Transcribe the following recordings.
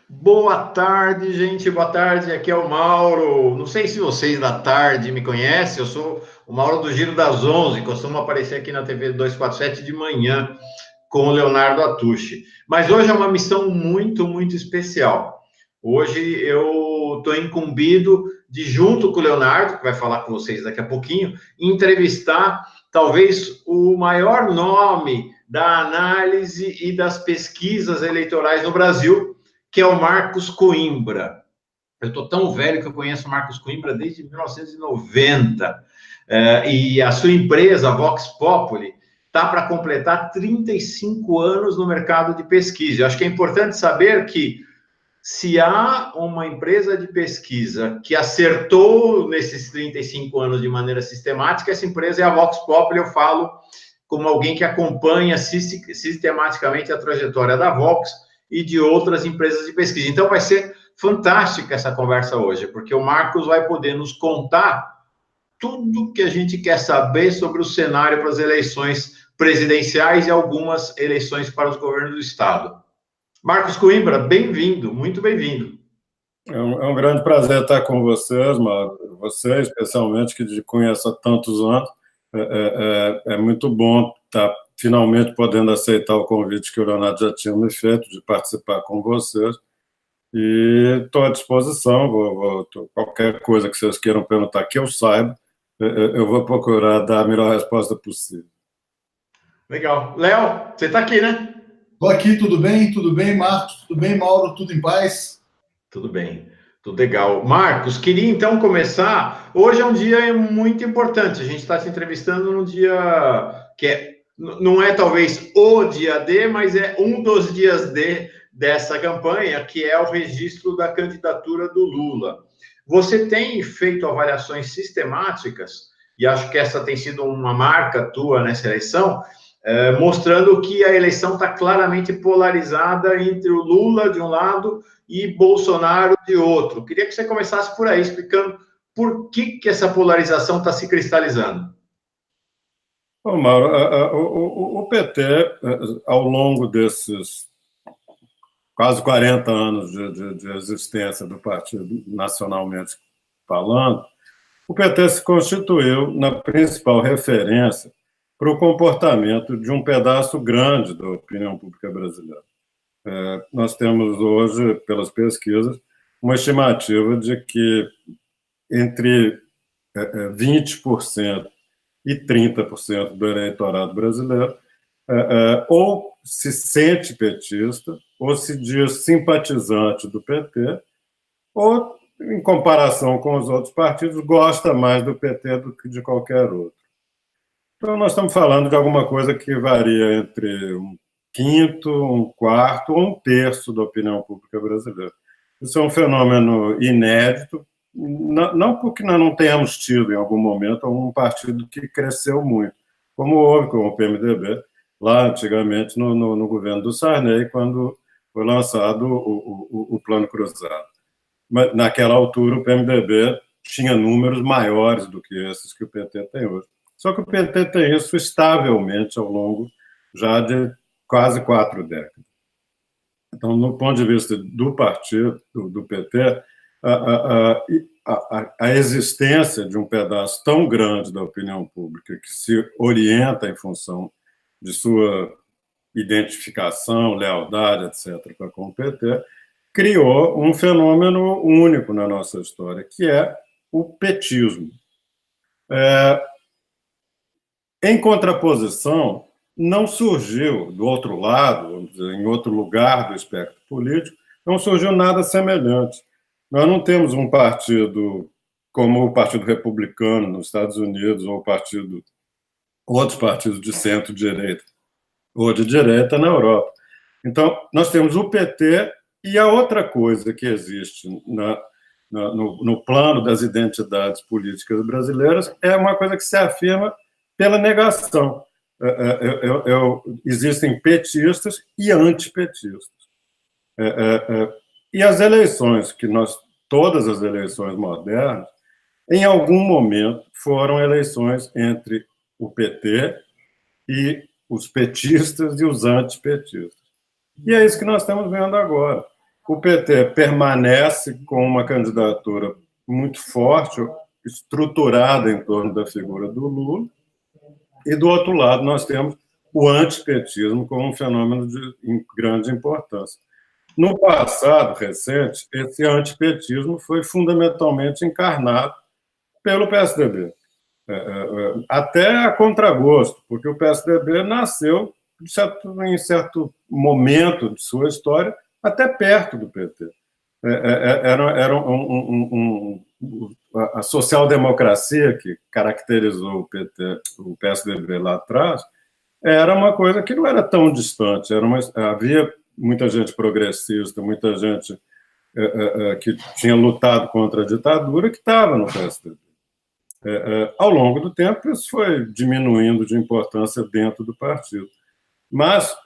Boa tarde, gente. Boa tarde. Aqui é o Mauro. Não sei se vocês da tarde me conhecem. Eu sou o Mauro do Giro das 11. Costumo aparecer aqui na TV 247 de manhã com o Leonardo Atushi. Mas hoje é uma missão muito especial. Hoje eu estou incumbido de, junto com o Leonardo, que vai falar com vocês daqui a pouquinho, entrevistar talvez o maior nome da análise e das pesquisas eleitorais no Brasil, que é o Marcos Coimbra. Eu estou tão velho que eu conheço o Marcos Coimbra desde 1990. E a sua empresa, a Vox Populi, está para completar 35 anos no mercado de pesquisa. Eu acho que é importante saber que se há uma empresa de pesquisa que acertou nesses 35 anos de maneira sistemática, essa empresa é a Vox Populi. Eu falo como alguém que acompanha sistematicamente a trajetória da Vox e de outras empresas de pesquisa. Então, vai ser fantástica essa conversa hoje, porque o Marcos vai poder nos contar tudo que a gente quer saber sobre o cenário para as eleições presidenciais e algumas eleições para os governos do Estado. Marcos Coimbra, bem-vindo, muito bem-vindo. É um grande prazer estar com vocês, Mauro. Você, especialmente, que te conheço há tantos anos. É muito bom estar finalmente podendo aceitar o convite que o Leonardo já tinha me feito de participar com vocês. E estou à disposição. Qualquer coisa que vocês queiram perguntar que eu saiba, eu vou procurar dar a melhor resposta possível. Legal. Léo, você está aqui, né? Estou aqui, tudo bem? Tudo bem, Marcos? Tudo bem, Mauro? Tudo em paz? Tudo bem, tudo legal. Marcos, queria então começar. Hoje é um dia muito importante. A gente está se entrevistando num dia que não é talvez o dia D, mas é um dos dias D dessa campanha, que é o registro da candidatura do Lula. Você tem feito avaliações sistemáticas, e acho que essa tem sido uma marca tua nessa eleição, mostrando que a eleição está claramente polarizada entre o Lula de um lado e Bolsonaro de outro. Queria que você começasse por aí, explicando por que essa polarização está se cristalizando. Bom, Mauro, o PT, ao longo desses quase 40 anos de existência do partido, nacionalmente falando, o PT se constituiu na principal referência para o comportamento de um pedaço grande da opinião pública brasileira. Nós temos hoje, pelas pesquisas, uma estimativa de que entre 20% e 30% do eleitorado brasileiro ou se sente petista, ou se diz simpatizante do PT, ou, em comparação com os outros partidos, gosta mais do PT do que de qualquer outro. Então, nós estamos falando de alguma coisa que varia entre um quinto, um quarto ou um terço da opinião pública brasileira. Isso é um fenômeno inédito, não porque nós não tenhamos tido, em algum momento, um partido que cresceu muito, como houve com o PMDB, lá antigamente no governo do Sarney, quando foi lançado o Plano Cruzado. Mas, naquela altura, o PMDB tinha números maiores do que esses que o PT tem hoje. Só que o PT tem isso estavelmente ao longo já de quase 4 décadas. Então, no ponto de vista do partido, do PT, a existência de um pedaço tão grande da opinião pública que se orienta em função de sua identificação, lealdade, etc., com o PT, criou um fenômeno único na nossa história, que é o petismo. Em contraposição, não surgiu do outro lado, vamos dizer, em outro lugar do espectro político, não surgiu nada semelhante. Nós não temos um partido como o Partido Republicano nos Estados Unidos ou outros partidos de centro-direita ou de direita na Europa. Então, nós temos o PT e a outra coisa que existe no plano das identidades políticas brasileiras é uma coisa que se afirma pela negação. Existem petistas e antipetistas. E as eleições, todas as eleições modernas, em algum momento foram eleições entre o PT e os petistas e os antipetistas. E é isso que nós estamos vendo agora. o PT permanece com uma candidatura muito forte, estruturada em torno da figura do Lula, e, do outro lado, nós temos o antipetismo como um fenômeno de grande importância. No passado recente, esse antipetismo foi fundamentalmente encarnado pelo PSDB, até a contragosto, porque o PSDB nasceu em certo momento de sua história até perto do PT. Era a social-democracia que caracterizou o PT, o PSDB lá atrás, era uma coisa que não era tão distante. Havia muita gente progressista, muita gente que tinha lutado contra a ditadura que estava no PSDB. Ao longo do tempo, isso foi diminuindo de importância dentro do partido. Mas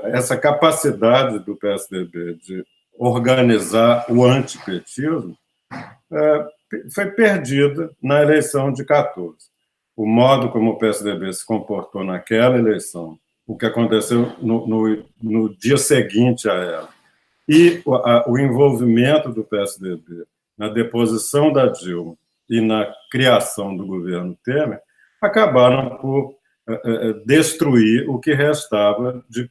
essa capacidade do PSDB de organizar o antipetismo foi perdida na eleição de 14. O modo como o PSDB se comportou naquela eleição, o que aconteceu no dia seguinte a ela, e o envolvimento do PSDB na deposição da Dilma e na criação do governo Temer, acabaram por destruir o que restava de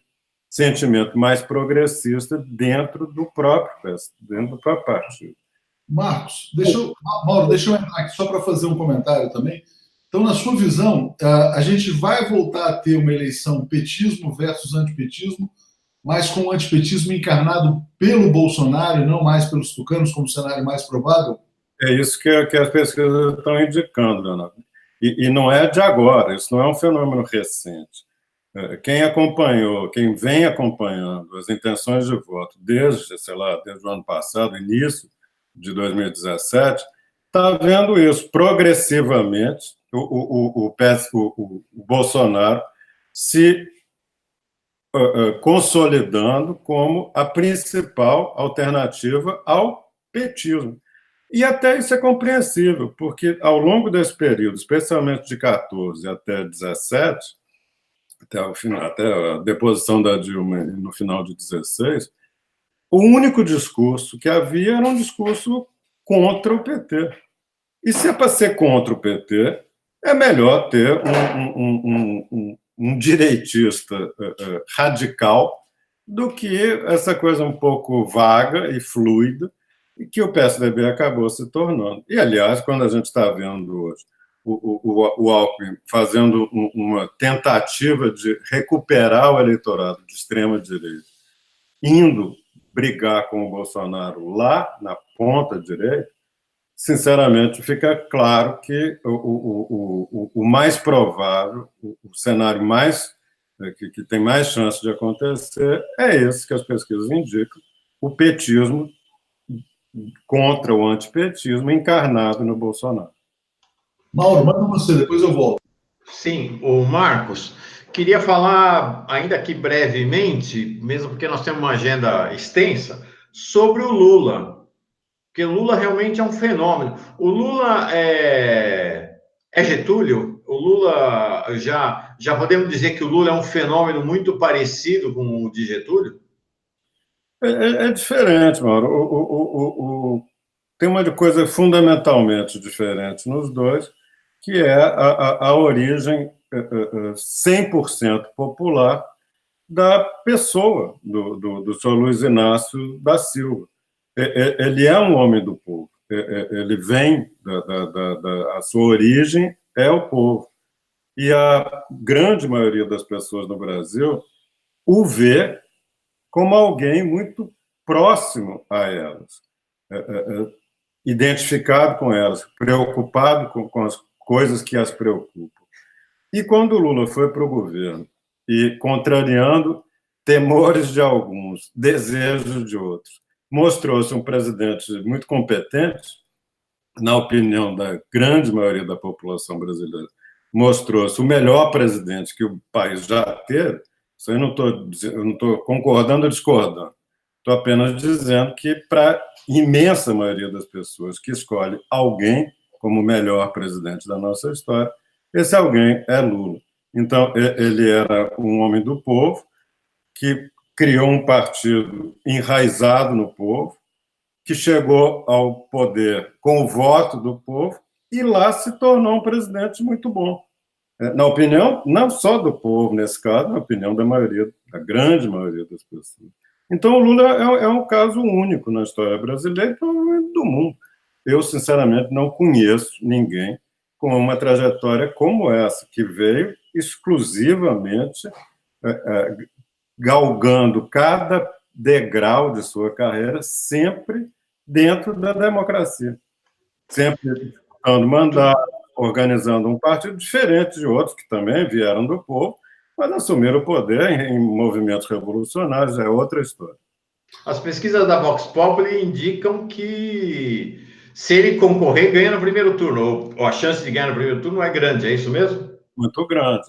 sentimento mais progressista dentro do próprio partido. Mauro, deixa eu entrar aqui só para fazer um comentário também. Então, na sua visão, a gente vai voltar a ter uma eleição petismo versus antipetismo, mas com o antipetismo encarnado pelo Bolsonaro e não mais pelos tucanos, como cenário mais provável? É isso que as pesquisas estão indicando, Leonardo. E não é de agora, isso não é um fenômeno recente. Quem acompanhou, quem vem acompanhando as intenções de voto desde o ano passado, início de 2017, está vendo isso progressivamente, o Bolsonaro se consolidando como a principal alternativa ao petismo. E até isso é compreensível, porque ao longo desse período, especialmente de 14 até 17, até a deposição da Dilma no final de 16, o único discurso que havia era um discurso contra o PT. E se é para ser contra o PT, é melhor ter um direitista radical do que essa coisa um pouco vaga e fluida que o PSDB acabou se tornando. E, aliás, quando a gente está vendo hoje o Alckmin fazendo uma tentativa de recuperar o eleitorado de extrema-direita, indo brigar com o Bolsonaro lá na ponta direita, sinceramente, fica claro que o mais provável, o cenário que tem mais chance de acontecer é esse que as pesquisas indicam, o petismo contra o antipetismo encarnado no Bolsonaro. Mauro, manda você, depois eu volto. Sim, o Marcos, queria falar, ainda aqui brevemente, mesmo porque nós temos uma agenda extensa, sobre o Lula. Porque o Lula realmente é um fenômeno. O Lula é Getúlio? O Lula, já podemos dizer que o Lula é um fenômeno muito parecido com o de Getúlio? É diferente, Mauro. Tem uma coisa fundamentalmente diferente nos dois, que é a origem 100% popular da pessoa do senhor Luiz Inácio da Silva. Ele é um homem do povo, ele vem a sua origem é o povo. E a grande maioria das pessoas no Brasil o vê como alguém muito próximo a elas, identificado com elas, preocupado com as coisas que as preocupam. E quando o Lula foi para o governo, e contrariando temores de alguns, desejos de outros, mostrou-se um presidente muito competente, na opinião da grande maioria da população brasileira, mostrou-se o melhor presidente que o país já teve. Isso aí eu não estou concordando ou discordando. Estou apenas dizendo que, para a imensa maioria das pessoas que escolhe alguém como o melhor presidente da nossa história, esse alguém é Lula. Então, ele era um homem do povo que criou um partido enraizado no povo, que chegou ao poder com o voto do povo e lá se tornou um presidente muito bom. Na opinião, não só do povo, nesse caso, na opinião da maioria, da grande maioria das pessoas. Então, o Lula é um caso único na história brasileira e provavelmente do mundo. Eu, sinceramente, não conheço ninguém com uma trajetória como essa, que veio exclusivamente galgando cada degrau de sua carreira, sempre dentro da democracia. Sempre disputando mandato, organizando um partido diferente de outros que também vieram do povo, mas assumiram o poder em movimentos revolucionários, é outra história. As pesquisas da Vox Populi indicam que se ele concorrer, ganha no primeiro turno, ou a chance de ganhar no primeiro turno é grande, é isso mesmo? Muito grande.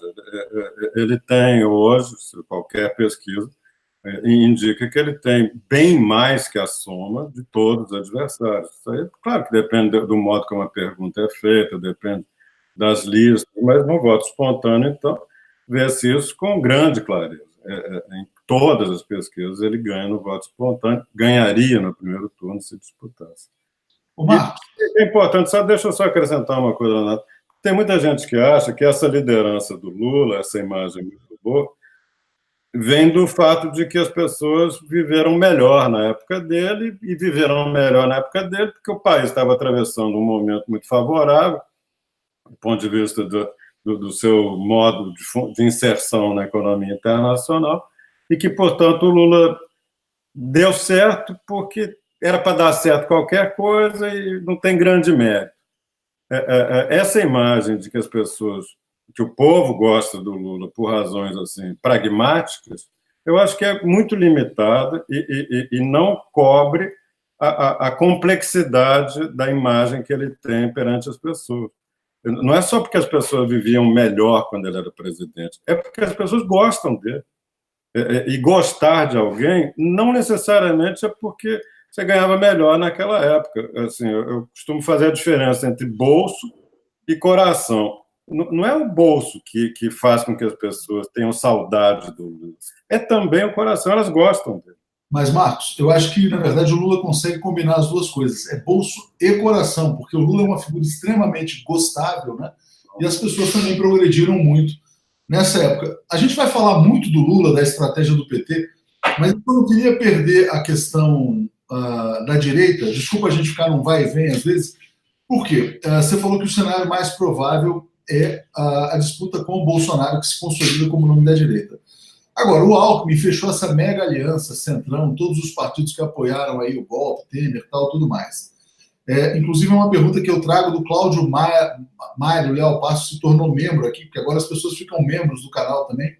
Ele tem hoje, qualquer pesquisa, indica que ele tem bem mais que a soma de todos os adversários. Isso aí, claro que depende do modo como a pergunta é feita, depende das listas, mas no voto espontâneo, então, vê-se isso com grande clareza. Em todas as pesquisas, ele ganha no voto espontâneo, ganharia no primeiro turno se disputasse. O Marcos. É importante, deixa eu só acrescentar uma coisa, Renato. Tem muita gente que acha que essa liderança do Lula, essa imagem muito boa, vem do fato de que as pessoas viveram melhor na época dele e viveram melhor na época dele porque o país estava atravessando um momento muito favorável, do ponto de vista do seu modo de inserção na economia internacional, e que, portanto, o Lula deu certo porque era para dar certo qualquer coisa e não tem grande mérito. Essa imagem de que as pessoas, que o povo gosta do Lula por razões assim pragmáticas, eu acho que é muito limitada e não cobre a complexidade da imagem que ele tem perante as pessoas. Não é só porque as pessoas viviam melhor quando ele era presidente, é porque as pessoas gostam dele. E gostar de alguém não necessariamente é porque você ganhava melhor naquela época. Assim, eu costumo fazer a diferença entre bolso e coração. Não é o bolso que faz com que as pessoas tenham saudade do Lula. É também o coração, elas gostam dele. Mas, Marcos, eu acho que, na verdade, o Lula consegue combinar as duas coisas. É bolso e coração, porque o Lula é uma figura extremamente gostável, né? E as pessoas também progrediram muito nessa época. A gente vai falar muito do Lula, da estratégia do PT, mas eu não queria perder a questão da direita. Desculpa a gente ficar num vai e vem às vezes. Por quê? Você falou que o cenário mais provável é a disputa com o Bolsonaro, que se consolida como nome da direita. Agora, o Alckmin fechou essa mega aliança, Centrão, todos os partidos que apoiaram aí o golpe, Temer, tal, tudo mais. Inclusive, é uma pergunta que eu trago do Cláudio Mário Leal Passo, se tornou membro aqui, porque agora as pessoas ficam membros do canal também.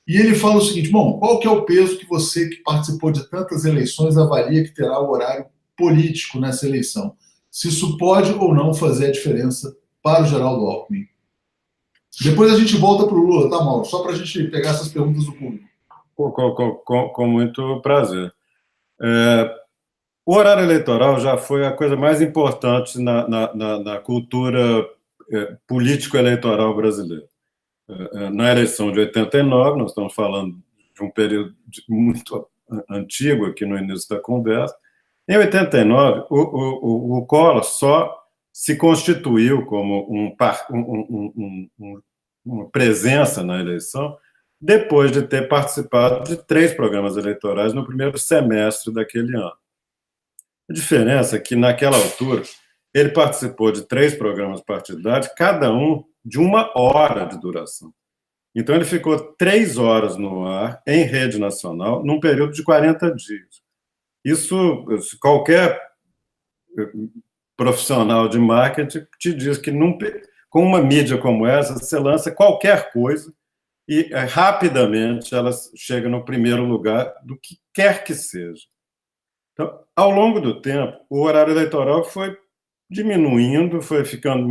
E ele fala o seguinte: bom, qual que é o peso que você, que participou de tantas eleições, avalia que terá o horário político nessa eleição? Se isso pode ou não fazer a diferença para o Geraldo Alckmin? Depois a gente volta para o Lula, tá, Mauro? Só para a gente pegar essas perguntas do público. Com muito prazer. O horário eleitoral já foi a coisa mais importante na cultura político-eleitoral brasileira. Na eleição de 89, nós estamos falando de um período muito antigo aqui no início da conversa. Em 89, o Collor só se constituiu como uma presença na eleição depois de ter participado de 3 programas eleitorais no primeiro semestre daquele ano. A diferença é que, naquela altura, ele participou de 3 programas partidários, cada um de 1 hora de duração. Então, ele ficou 3 horas no ar, em rede nacional, num período de 40 dias. Isso, qualquer profissional de marketing te diz que, com uma mídia como essa, você lança qualquer coisa e, rapidamente, ela chega no primeiro lugar do que quer que seja. Então, ao longo do tempo, o horário eleitoral foi diminuindo, foi ficando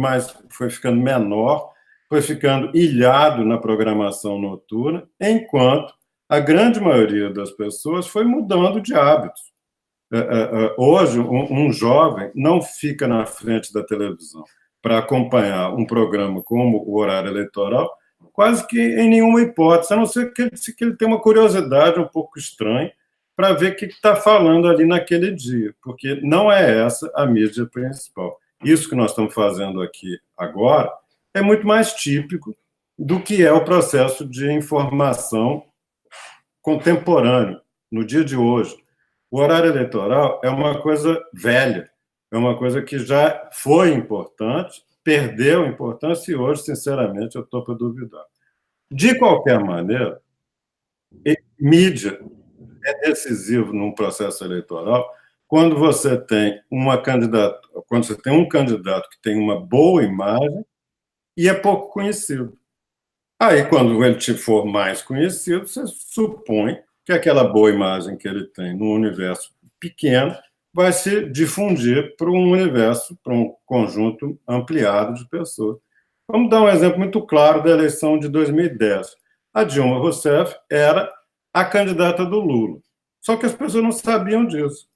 menor, foi ficando ilhado na programação noturna, enquanto a grande maioria das pessoas foi mudando de hábitos. Hoje, um jovem não fica na frente da televisão para acompanhar um programa como o horário eleitoral quase que em nenhuma hipótese, a não ser que ele tenha uma curiosidade um pouco estranha para ver o que está falando ali naquele dia, porque não é essa a mídia principal. Isso que nós estamos fazendo aqui agora é muito mais típico do que é o processo de informação contemporâneo, no dia de hoje. O horário eleitoral é uma coisa velha, é uma coisa que já foi importante, perdeu importância e hoje, sinceramente, eu estou para duvidar. De qualquer maneira, mídia é decisivo num processo eleitoral quando você tem quando você tem um candidato que tem uma boa imagem e é pouco conhecido. Aí, quando ele for mais conhecido, você supõe que aquela boa imagem que ele tem no universo pequeno vai se difundir para um universo, para um conjunto ampliado de pessoas. Vamos dar um exemplo muito claro da eleição de 2010. A Dilma Rousseff era a candidata do Lula. Só que as pessoas não sabiam disso.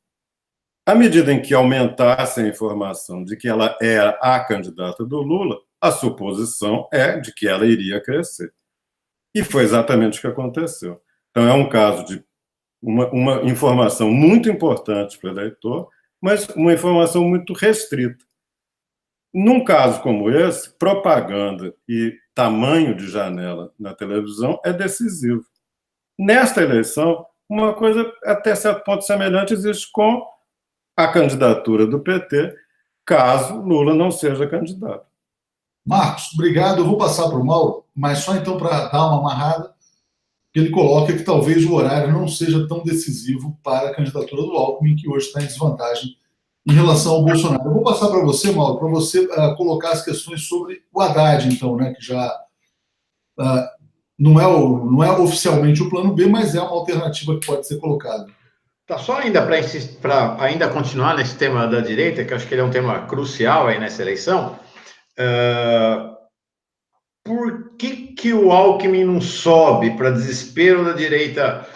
À medida em que aumentasse a informação de que ela era a candidata do Lula, a suposição é de que ela iria crescer. E foi exatamente o que aconteceu. Então, é um caso de uma informação muito importante para o eleitor, mas uma informação muito restrita. Num caso como esse, propaganda e tamanho de janela na televisão é decisivo. Nesta eleição, uma coisa até certo ponto semelhante existe com a candidatura do PT, caso Lula não seja candidato. Marcos, obrigado. Eu vou passar para o Mauro, mas só então para dar uma amarrada, que ele coloca que talvez o horário não seja tão decisivo para a candidatura do Alckmin, que hoje está em desvantagem em relação ao Bolsonaro. Eu vou passar para você, Mauro, para você colocar as questões sobre o Haddad, então, né, que já não é oficialmente o plano B, mas é uma alternativa que pode ser colocada. Tá, só ainda para ainda continuar nesse tema da direita, que eu acho que ele é um tema crucial aí nessa eleição. Por que o Alckmin não sobe para desespero da direita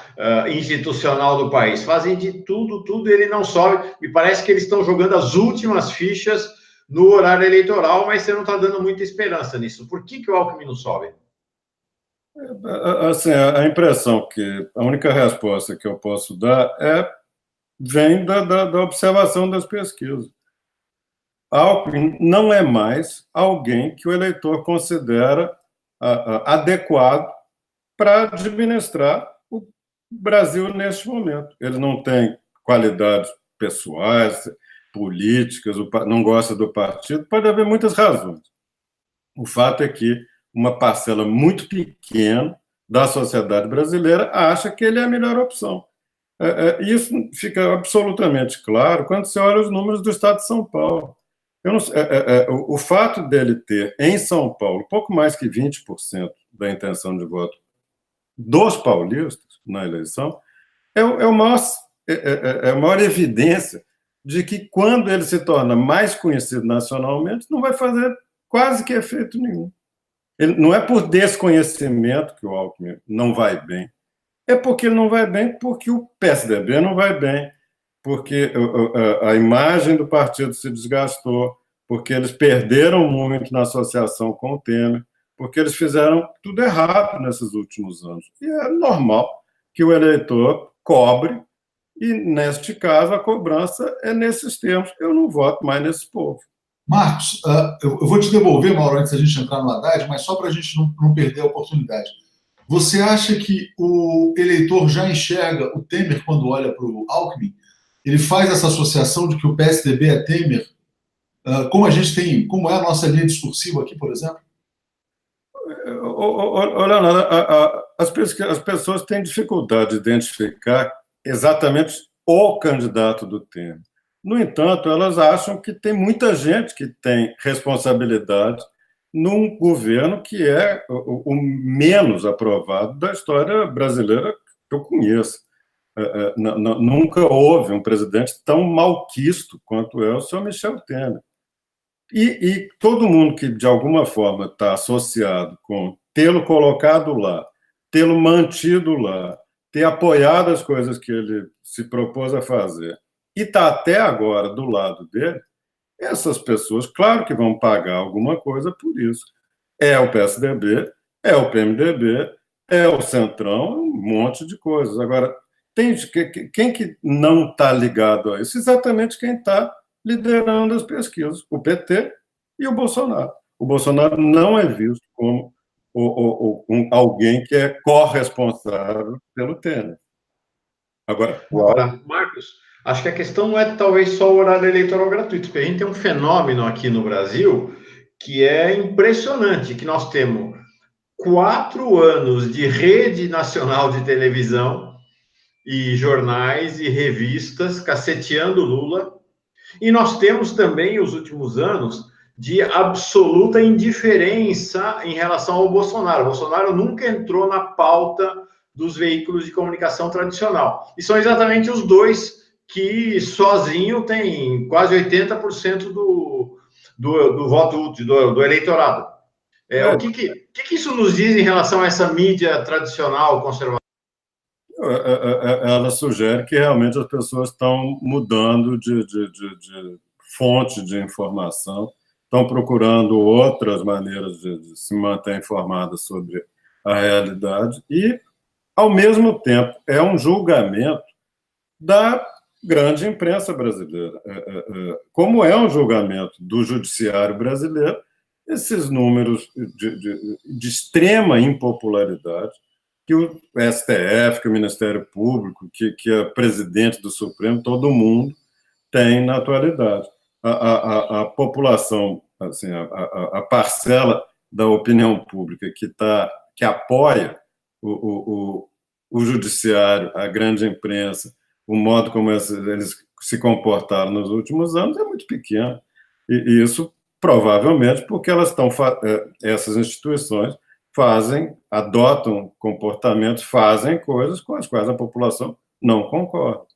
institucional do país? Fazem de tudo, ele não sobe. Me parece que eles estão jogando as últimas fichas no horário eleitoral, mas você não está dando muita esperança nisso. Por que o Alckmin não sobe? Assim, a impressão que a única resposta que eu posso dar vem da observação das pesquisas. Alckmin não é mais alguém que o eleitor considera adequado para administrar o Brasil neste momento. Ele não tem qualidades pessoais, políticas, não gosta do partido, pode haver muitas razões. O fato é que uma parcela muito pequena da sociedade brasileira acha que ele é a melhor opção. Isso fica absolutamente claro quando você olha os números do Estado de São Paulo. O fato dele ter, em São Paulo, pouco mais que 20% da intenção de voto dos paulistas na eleição é a maior evidência de que, quando ele se torna mais conhecido nacionalmente, não vai fazer quase que efeito nenhum. Não é por desconhecimento que o Alckmin não vai bem, é porque ele não vai bem porque o PSDB não vai bem, porque a imagem do partido se desgastou, porque eles perderam muito na associação com o Temer, porque eles fizeram tudo errado nesses últimos anos. E é normal que o eleitor cobre, e, neste caso, a cobrança é nesses termos. Eu não voto mais nesse povo. Marcos, eu vou te devolver, Mauro, antes da gente entrar no Haddad, mas só para a gente não perder a oportunidade. Você acha que o eleitor já enxerga o Temer quando olha para o Alckmin? Ele faz essa associação de que o PSDB é Temer? Como é a nossa linha discursiva aqui, por exemplo? Olha, as pessoas têm dificuldade de identificar exatamente o candidato do Temer. No entanto, elas acham que tem muita gente que tem responsabilidade num governo que é o menos aprovado da história brasileira que eu conheço. Nunca houve um presidente tão malquisto quanto é o senhor Michel Temer. E todo mundo que, de alguma forma, está associado com tê-lo colocado lá, tê-lo mantido lá, ter apoiado as coisas que ele se propôs a fazer, e está até agora do lado dele, essas pessoas, claro que vão pagar alguma coisa por isso. É o PSDB, é o PMDB, é o Centrão, um monte de coisas. Agora, quem que não está ligado a isso? Exatamente quem está liderando as pesquisas, o PT e o Bolsonaro. O Bolsonaro não é visto como alguém que é corresponsável pelo Temer. Agora, Marcos, acho que a questão não é talvez só o horário eleitoral gratuito, porque a gente tem um fenômeno aqui no Brasil que é impressionante, que nós temos 4 anos de rede nacional de televisão e jornais e revistas caceteando Lula, e nós temos também os últimos anos de absoluta indiferença em relação ao Bolsonaro. O Bolsonaro nunca entrou na pauta dos veículos de comunicação tradicional. E são exatamente os dois que sozinho tem quase 80% do voto útil, do eleitorado. O que isso nos diz em relação a essa mídia tradicional conservadora? Ela sugere que realmente as pessoas estão mudando de fonte de informação, estão procurando outras maneiras de se manter informadas sobre a realidade e, ao mesmo tempo, é um julgamento da grande imprensa brasileira. Como é um julgamento do judiciário brasileiro, esses números de extrema impopularidade que o STF, que o Ministério Público, que a presidente do Supremo, todo mundo tem na atualidade. A população, assim, a parcela da opinião pública que apoia o judiciário, a grande imprensa, o modo como eles se comportaram nos últimos anos é muito pequeno. E isso provavelmente porque essas instituições adotam comportamentos, fazem coisas com as quais a população não concorda.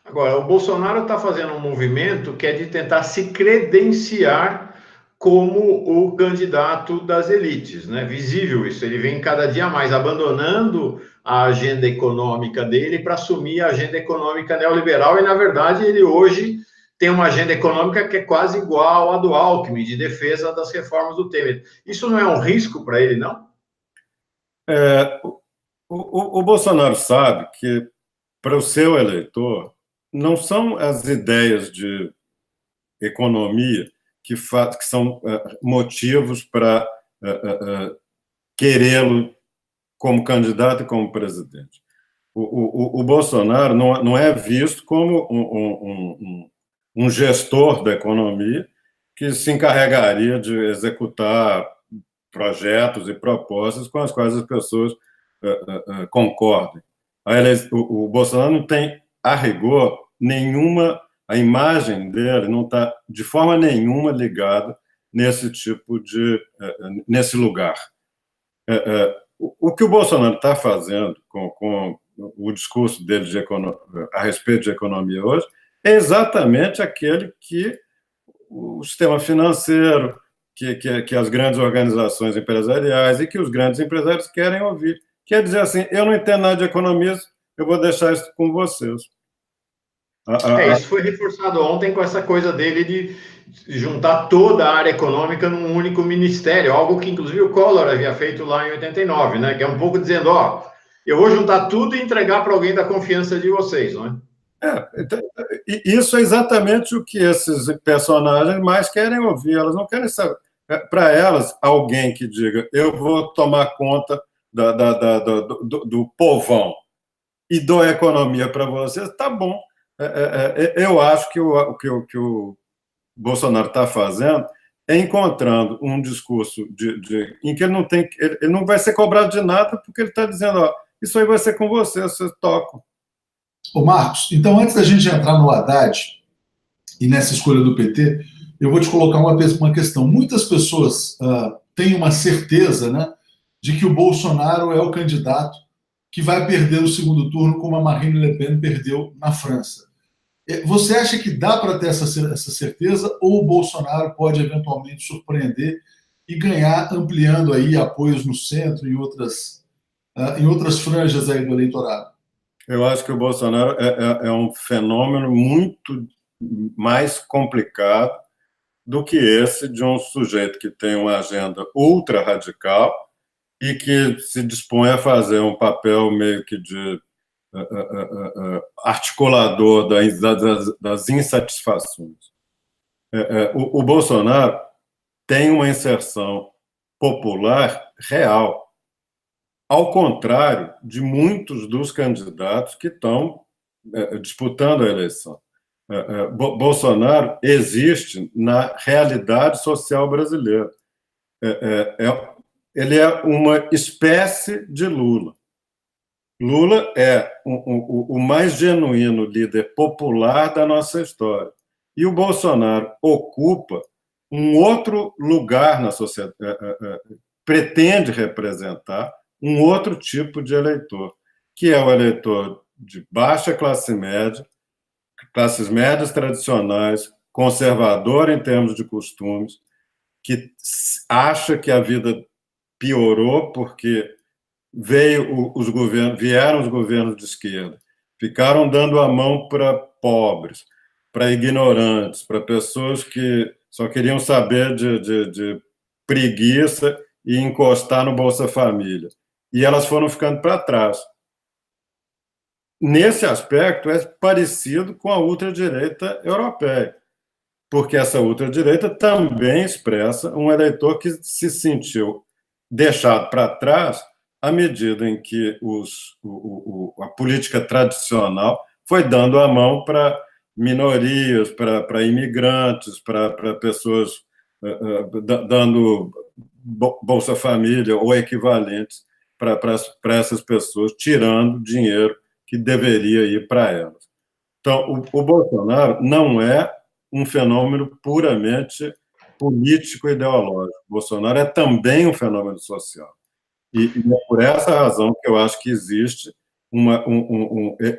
Agora, o Bolsonaro está fazendo um movimento que é de tentar se credenciar como o candidato das elites, né? Visível isso. Ele vem cada dia mais abandonando a agenda econômica dele para assumir a agenda econômica neoliberal e, na verdade, ele hoje tem uma agenda econômica que é quase igual à do Alckmin, de defesa das reformas do Temer. Isso não é um risco para ele, não? O Bolsonaro sabe que, para o seu eleitor, não são as ideias de economia que são motivos para querê-lo como candidato e como presidente. O Bolsonaro não é visto como um gestor da economia que se encarregaria de executar projetos e propostas com as quais as pessoas concordem. O Bolsonaro não tem, a rigor, a imagem dele não está de forma nenhuma ligada nesse lugar. O que o Bolsonaro está fazendo com o discurso dele a respeito de economia hoje é exatamente aquele que o sistema financeiro, que as grandes organizações empresariais e que os grandes empresários querem ouvir. Quer dizer assim, eu não entendo nada de economia, eu vou deixar isso com vocês. Isso foi reforçado ontem com essa coisa dele de juntar toda a área econômica num único ministério, algo que inclusive o Collor havia feito lá em 89, né? Que é um pouco dizendo, eu vou juntar tudo e entregar para alguém da confiança de vocês, não é? Isso é exatamente o que esses personagens mais querem ouvir. Elas não querem saber. Para elas, alguém que diga, eu vou tomar conta do povão e dou economia para vocês, tá bom. Eu acho que o Bolsonaro está fazendo é encontrando um discurso em que ele não vai ser cobrado de nada, porque ele está dizendo, isso aí vai ser com vocês tocam. Ô Marcos, então antes da gente entrar no Haddad e nessa escolha do PT, eu vou te colocar uma questão. Muitas pessoas têm uma certeza, né, de que o Bolsonaro é o candidato que vai perder o segundo turno, como a Marine Le Pen perdeu na França. Você acha que dá para ter essa certeza ou o Bolsonaro pode eventualmente surpreender e ganhar ampliando aí apoios no centro e em outras franjas aí do eleitorado? Eu acho que o Bolsonaro é um fenômeno muito mais complicado do que esse de um sujeito que tem uma agenda ultra radical e que se dispõe a fazer um papel meio que de articulador das insatisfações. O Bolsonaro tem uma inserção popular real, ao contrário de muitos dos candidatos que estão disputando a eleição. Bolsonaro existe na realidade social brasileira. Ele é uma espécie de Lula. Lula é o mais genuíno líder popular da nossa história. E o Bolsonaro ocupa um outro lugar na sociedade, pretende representar um outro tipo de eleitor, que é o eleitor de baixa classe média, classes médias tradicionais, conservador em termos de costumes, que acha que a vida piorou porque vieram os governos de esquerda, ficaram dando a mão para pobres, para ignorantes, para pessoas que só queriam saber de preguiça e encostar no Bolsa Família. E elas foram ficando para trás. Nesse aspecto, é parecido com a ultradireita europeia, porque essa ultradireita também expressa um eleitor que se sentiu deixado para trás à medida em que a política tradicional foi dando a mão para minorias, para imigrantes, para pessoas dando Bolsa Família ou equivalentes para essas pessoas, tirando dinheiro que deveria ir para elas. Então, o Bolsonaro não é um fenômeno puramente político-ideológico. O Bolsonaro é também um fenômeno social. E é por essa razão que eu acho que existe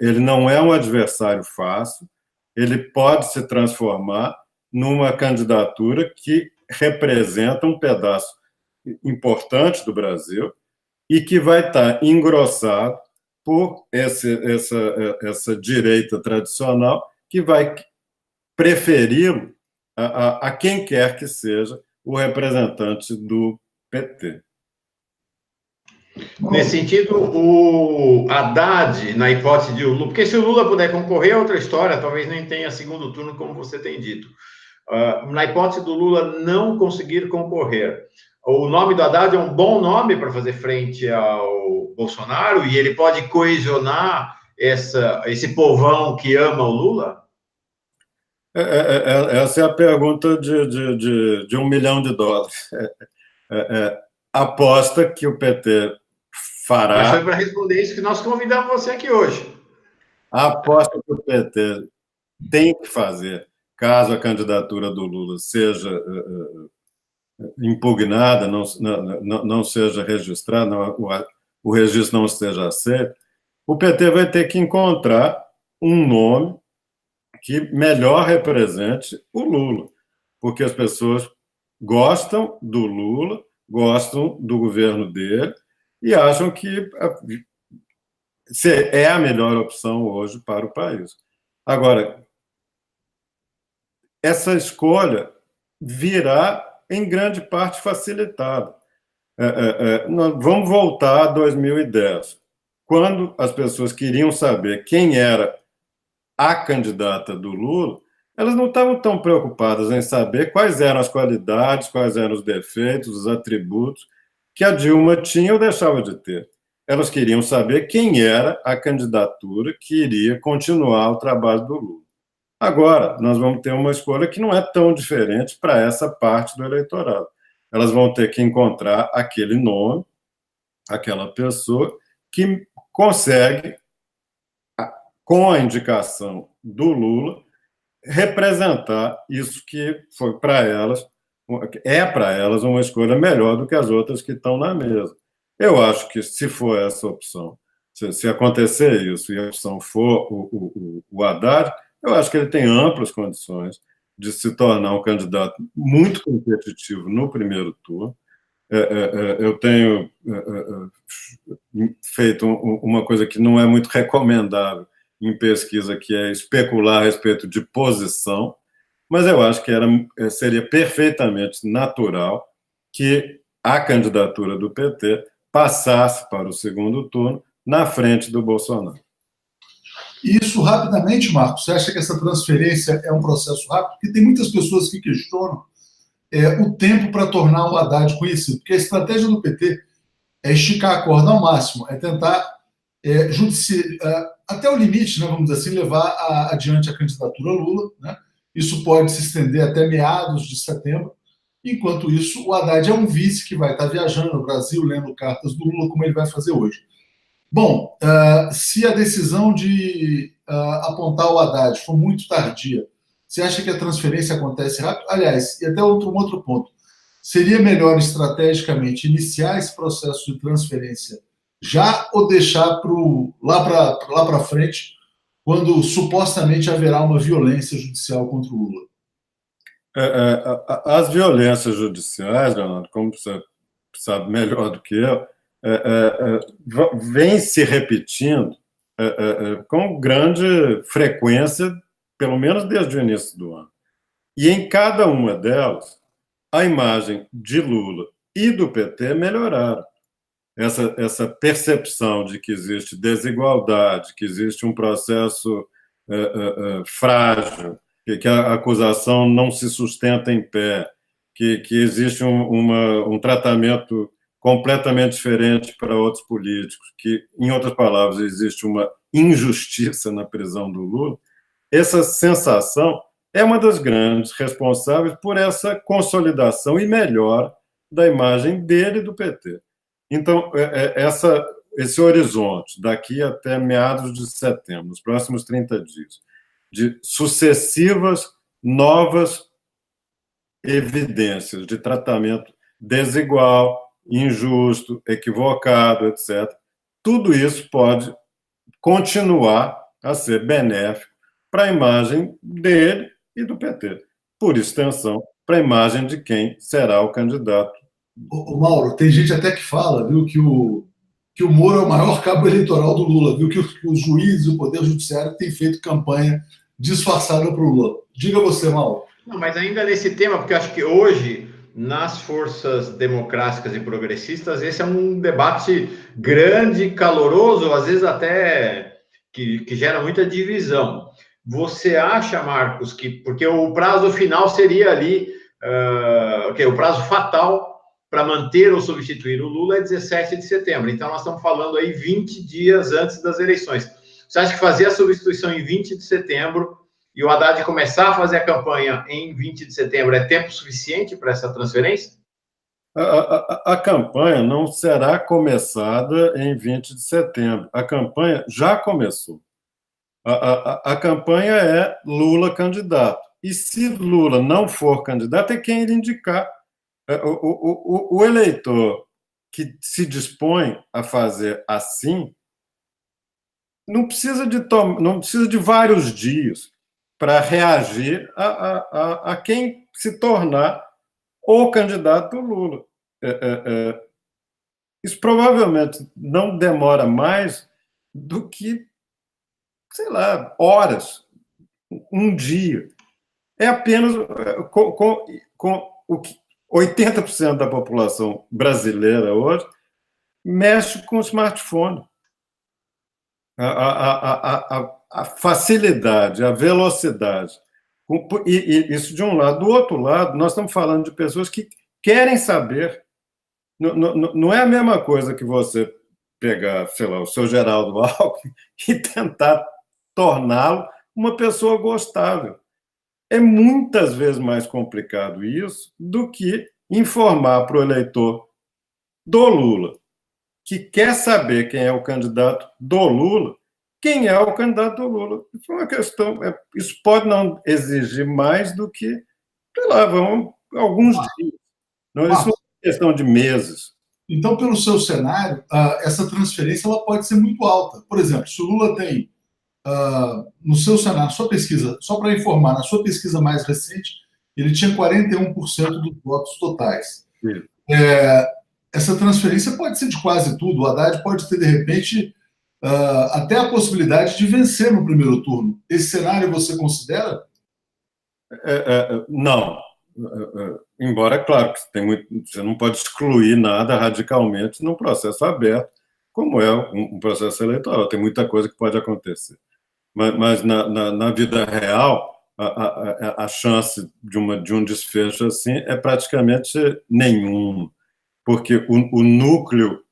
ele não é um adversário fácil, ele pode se transformar numa candidatura que representa um pedaço importante do Brasil e que vai estar engrossado por essa direita tradicional que vai preferi-lo a quem quer que seja o representante do PT. Nesse sentido, o Haddad, na hipótese de Lula, porque se o Lula puder concorrer é outra história, talvez nem tenha segundo turno, como você tem dito. Na hipótese do Lula não conseguir concorrer, o nome do Haddad é um bom nome para fazer frente ao Bolsonaro e ele pode coesionar esse povão que ama o Lula? Essa é a pergunta de $1 milhão. Aposta que o PT fará... Mas foi para responder isso que nós convidamos você aqui hoje. A aposta que o PT tem que fazer, caso a candidatura do Lula seja impugnada, não seja registrada, o registro não esteja aceito, o PT vai ter que encontrar um nome que melhor represente o Lula, porque as pessoas gostam do Lula, gostam do governo dele e acham que é a melhor opção hoje para o país. Agora, essa escolha virá, em grande parte, facilitada. Vamos voltar a 2010, quando as pessoas queriam saber quem era a candidata do Lula, elas não estavam tão preocupadas em saber quais eram as qualidades, quais eram os defeitos, os atributos que a Dilma tinha ou deixava de ter. Elas queriam saber quem era a candidatura que iria continuar o trabalho do Lula. Agora, nós vamos ter uma escolha que não é tão diferente para essa parte do eleitorado. Elas vão ter que encontrar aquele nome, aquela pessoa que consegue, com a indicação do Lula, representar isso que foi para elas, é para elas uma escolha melhor do que as outras que estão na mesa. Eu acho que, se for essa opção, se acontecer isso e a opção for o Haddad, eu acho que ele tem amplas condições de se tornar um candidato muito competitivo no primeiro turno. Eu tenho feito uma coisa que não é muito recomendável em pesquisa, que é especular a respeito de posição, mas eu acho que seria perfeitamente natural que a candidatura do PT passasse para o segundo turno na frente do Bolsonaro. Isso rapidamente, Marcos, você acha que essa transferência é um processo rápido? Porque tem muitas pessoas que questionam o tempo para tornar o Haddad conhecido, porque a estratégia do PT é esticar a corda ao máximo, é tentar até o limite, né, vamos dizer assim, levar adiante a candidatura Lula, né? Isso pode se estender até meados de setembro. Enquanto isso, o Haddad é um vice que vai estar viajando no Brasil, lendo cartas do Lula, como ele vai fazer hoje. Bom, se a decisão de apontar o Haddad for muito tardia, você acha que a transferência acontece rápido? Aliás, e até um outro ponto, seria melhor estrategicamente iniciar esse processo de transferência já ou deixar lá para frente, quando supostamente haverá uma violência judicial contra o Lula? As violências judiciais, Leonardo, como você sabe melhor do que eu, vem se repetindo com grande frequência, pelo menos desde o início do ano. E em cada uma delas, a imagem de Lula e do PT melhoraram. Essa percepção de que existe desigualdade, que existe um processo frágil, que a acusação não se sustenta em pé, que existe um tratamento completamente diferente para outros políticos, que, em outras palavras, existe uma injustiça na prisão do Lula, essa sensação é uma das grandes responsáveis por essa consolidação e melhora da imagem dele e do PT. Então, esse horizonte, daqui até meados de setembro, nos próximos 30 dias, de sucessivas novas evidências de tratamento desigual, injusto, equivocado, etc., tudo isso pode continuar a ser benéfico para a imagem dele e do PT. Por extensão, para a imagem de quem será o candidato. Mauro, tem gente até que fala, viu, que o Moro é o maior cabo eleitoral do Lula, viu, que os juízes e o Poder Judiciário têm feito campanha disfarçada para o Lula. Diga você, Mauro. Não, mas ainda nesse tema, porque eu acho que hoje, nas forças democráticas e progressistas, esse é um debate grande, caloroso, às vezes até que gera muita divisão. Você acha, Marcos, que porque o prazo final seria ali, o prazo fatal para manter ou substituir o Lula é 17 de setembro. Então, nós estamos falando aí 20 dias antes das eleições. Você acha que fazer a substituição em 20 de setembro e o Haddad começar a fazer a campanha em 20 de setembro é tempo suficiente para essa transferência? A campanha não será começada em 20 de setembro. A campanha já começou. A campanha é Lula candidato. E se Lula não for candidato, é quem ele indicar. O eleitor que se dispõe a fazer assim não precisa de vários dias para reagir a quem se tornar o candidato Lula. Isso provavelmente não demora mais do que, sei lá, horas, um dia. É apenas com o que 80% da população brasileira hoje mexe com o smartphone. A facilidade, a velocidade. E isso de um lado. Do outro lado, nós estamos falando de pessoas que querem saber. Não é a mesma coisa que você pegar, sei lá, o seu Geraldo Alckmin e tentar torná-lo uma pessoa gostável. É muitas vezes mais complicado isso do que informar para o eleitor do Lula, que quer saber quem é o candidato do Lula, quem é o candidato do Lula. Isso é uma questão, isso pode não exigir mais do que, sei lá, alguns dias. Não, isso não é questão de meses. Então, pelo seu cenário, essa transferência ela pode ser muito alta. Por exemplo, se o Lula tem no seu cenário, sua pesquisa, só para informar, na sua pesquisa mais recente, ele tinha 41% dos votos totais. Essa transferência pode ser de quase tudo. O Haddad pode ter, de repente, até a possibilidade de vencer no primeiro turno. Esse cenário você considera? Não. embora, claro, que você não pode excluir nada radicalmente num processo aberto, como é um processo eleitoral. Tem muita coisa que pode acontecer. Mas na vida real, a chance de um desfecho assim é praticamente nenhum, porque o núcleo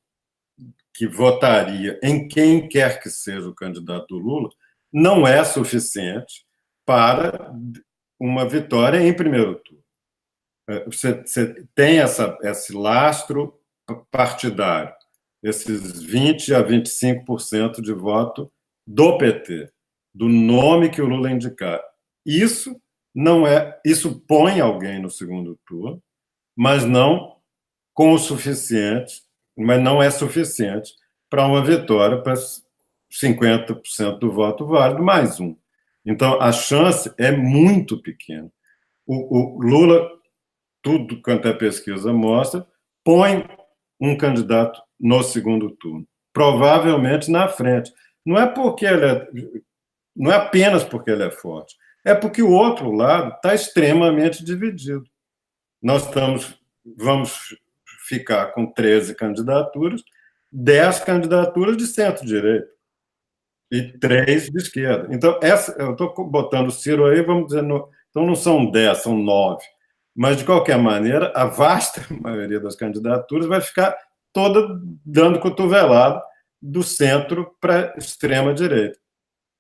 que votaria em quem quer que seja o candidato do Lula não é suficiente para uma vitória em primeiro turno. Você tem esse lastro partidário, esses 20 a 25% de voto do PT, do nome que o Lula indicar. Isso não é, isso põe alguém no segundo turno, mas não com o suficiente, mas não é suficiente para uma vitória para 50% do voto válido mais um. Então a chance é muito pequena. O Lula, tudo quanto a pesquisa mostra, põe um candidato no segundo turno, provavelmente na frente. Não é porque não é apenas porque ele é forte, é porque o outro lado está extremamente dividido. Nós vamos ficar com 13 candidaturas, 10 candidaturas de centro-direita e 3 de esquerda. Então, eu estou botando o Ciro aí, vamos dizer, então não são 10, são 9. Mas, de qualquer maneira, a vasta maioria das candidaturas vai ficar toda dando cotovelada do centro para a extrema-direita.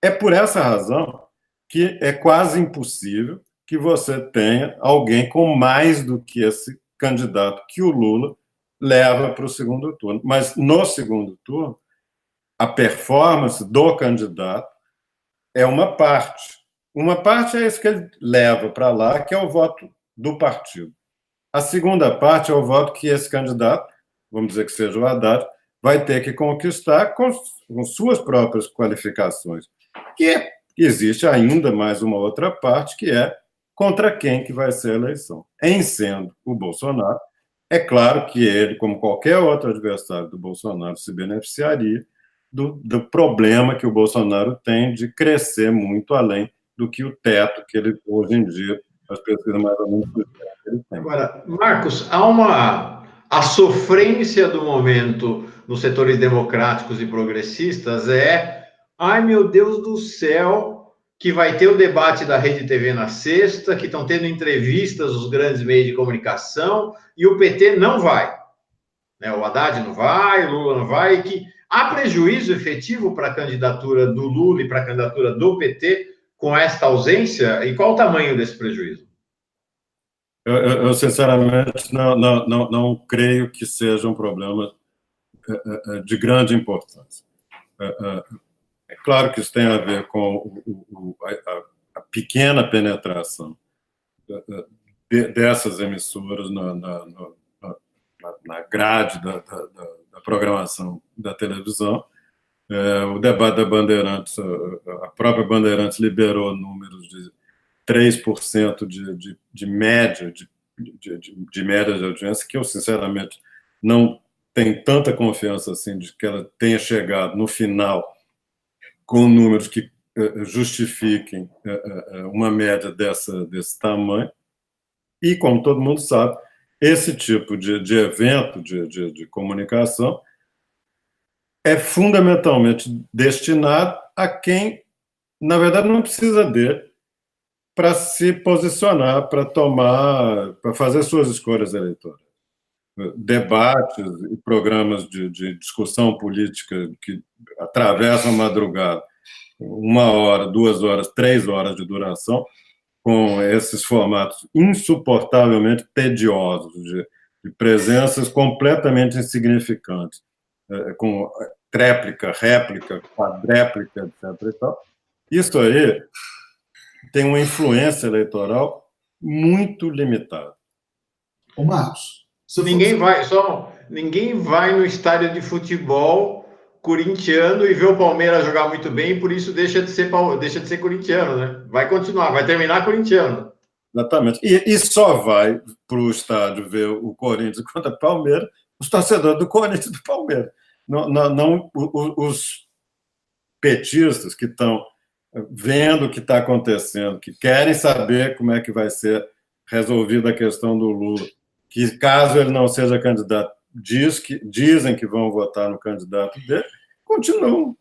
É por essa razão que é quase impossível que você tenha alguém com mais do que esse candidato que o Lula leva para o segundo turno. Mas, no segundo turno, a performance do candidato é uma parte. Uma parte é isso que ele leva para lá, que é o voto do partido. A segunda parte é o voto que esse candidato, vamos dizer que seja o Haddad, vai ter que conquistar com suas próprias qualificações. Que existe ainda mais uma outra parte, que é contra quem que vai ser a eleição. Em sendo o Bolsonaro, é claro que ele, como qualquer outro adversário do Bolsonaro, se beneficiaria do problema que o Bolsonaro tem de crescer muito além do que o teto que ele, hoje em dia, as pesquisas mais ou menos que ele tem. Agora, Marcos, a sofrência do momento nos setores democráticos e progressistas ai meu Deus do céu, que vai ter o debate da Rede TV na sexta, que estão tendo entrevistas os grandes meios de comunicação, e o PT não vai. Né? O Haddad não vai, o Lula não vai, e que há prejuízo efetivo para a candidatura do Lula e para a candidatura do PT com esta ausência? E qual o tamanho desse prejuízo? Eu sinceramente, não creio que seja um problema de grande importância. É claro que isso tem a ver com a pequena penetração dessas emissoras na grade da programação da televisão. O debate da Bandeirantes, a própria Bandeirantes liberou números de 3% de média de audiência, que eu, sinceramente, não tenho tanta confiança assim de que ela tenha chegado no final com números que justifiquem uma média desse tamanho. E, como todo mundo sabe, esse tipo de evento de comunicação é fundamentalmente destinado a quem, na verdade, não precisa dele para se posicionar, para fazer suas escolhas eleitorais. Debates e programas de discussão política que atravessam a madrugada, 1 hora, 2 horas, 3 horas de duração, com esses formatos insuportavelmente tediosos, de presenças completamente insignificantes, com tréplica, réplica, quadréplica, etc. E tal. Isso aí tem uma influência eleitoral muito limitada. Ô, Marcos, ninguém vai no estádio de futebol corintiano e vê o Palmeiras jogar muito bem, e por isso deixa de ser corintiano, né? Vai continuar, vai terminar corintiano. Exatamente. E só vai para o estádio ver o Corinthians contra o Palmeiras os torcedores do Corinthians e do Palmeiras. Não os petistas que estão vendo o que está acontecendo, que querem saber como é que vai ser resolvida a questão do Lula, que caso ele não seja candidato, dizem que vão votar no candidato dele, continuam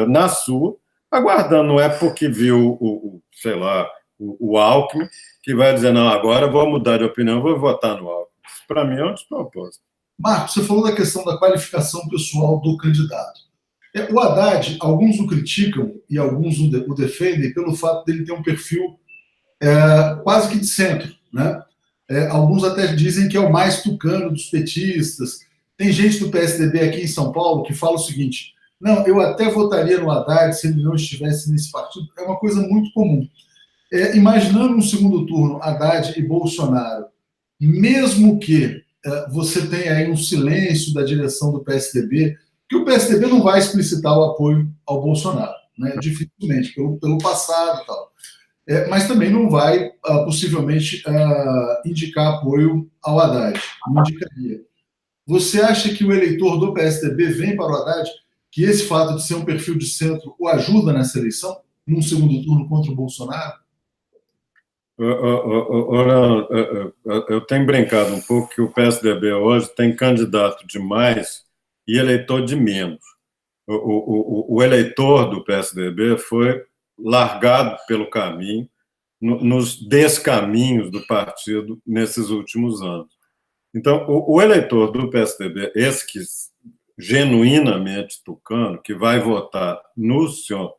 na sua, aguardando. Não é porque viu sei lá, o Alckmin, que vai dizer, não, agora vou mudar de opinião, vou votar no Alckmin. Para mim é um despropósito. Marcos, você falou da questão da qualificação pessoal do candidato. O Haddad, alguns o criticam e alguns o defendem pelo fato dele ter um perfil quase que de centro, né? Alguns até dizem que é o mais tucano dos petistas. Tem gente do PSDB aqui em São Paulo que fala o seguinte: não, eu até votaria no Haddad se ele não estivesse nesse partido. É uma coisa muito comum. Imaginando um segundo turno, Haddad e Bolsonaro, mesmo que você tenha aí um silêncio da direção do PSDB, que o PSDB não vai explicitar o apoio ao Bolsonaro, né? Dificilmente, pelo passado e tal. Mas também não vai, possivelmente, indicar apoio ao Haddad. Não indicaria. Você acha que o eleitor do PSDB vem para o Haddad, que esse fato de ser um perfil de centro o ajuda nessa eleição, num segundo turno contra o Bolsonaro? Eu tenho brincado um pouco que o PSDB hoje tem candidato de mais e eleitor de menos. O eleitor do PSDB foi largado pelo caminho, nos descaminhos do partido nesses últimos anos. Então, o eleitor do PSDB, esse que genuinamente tucano, que vai votar no senhor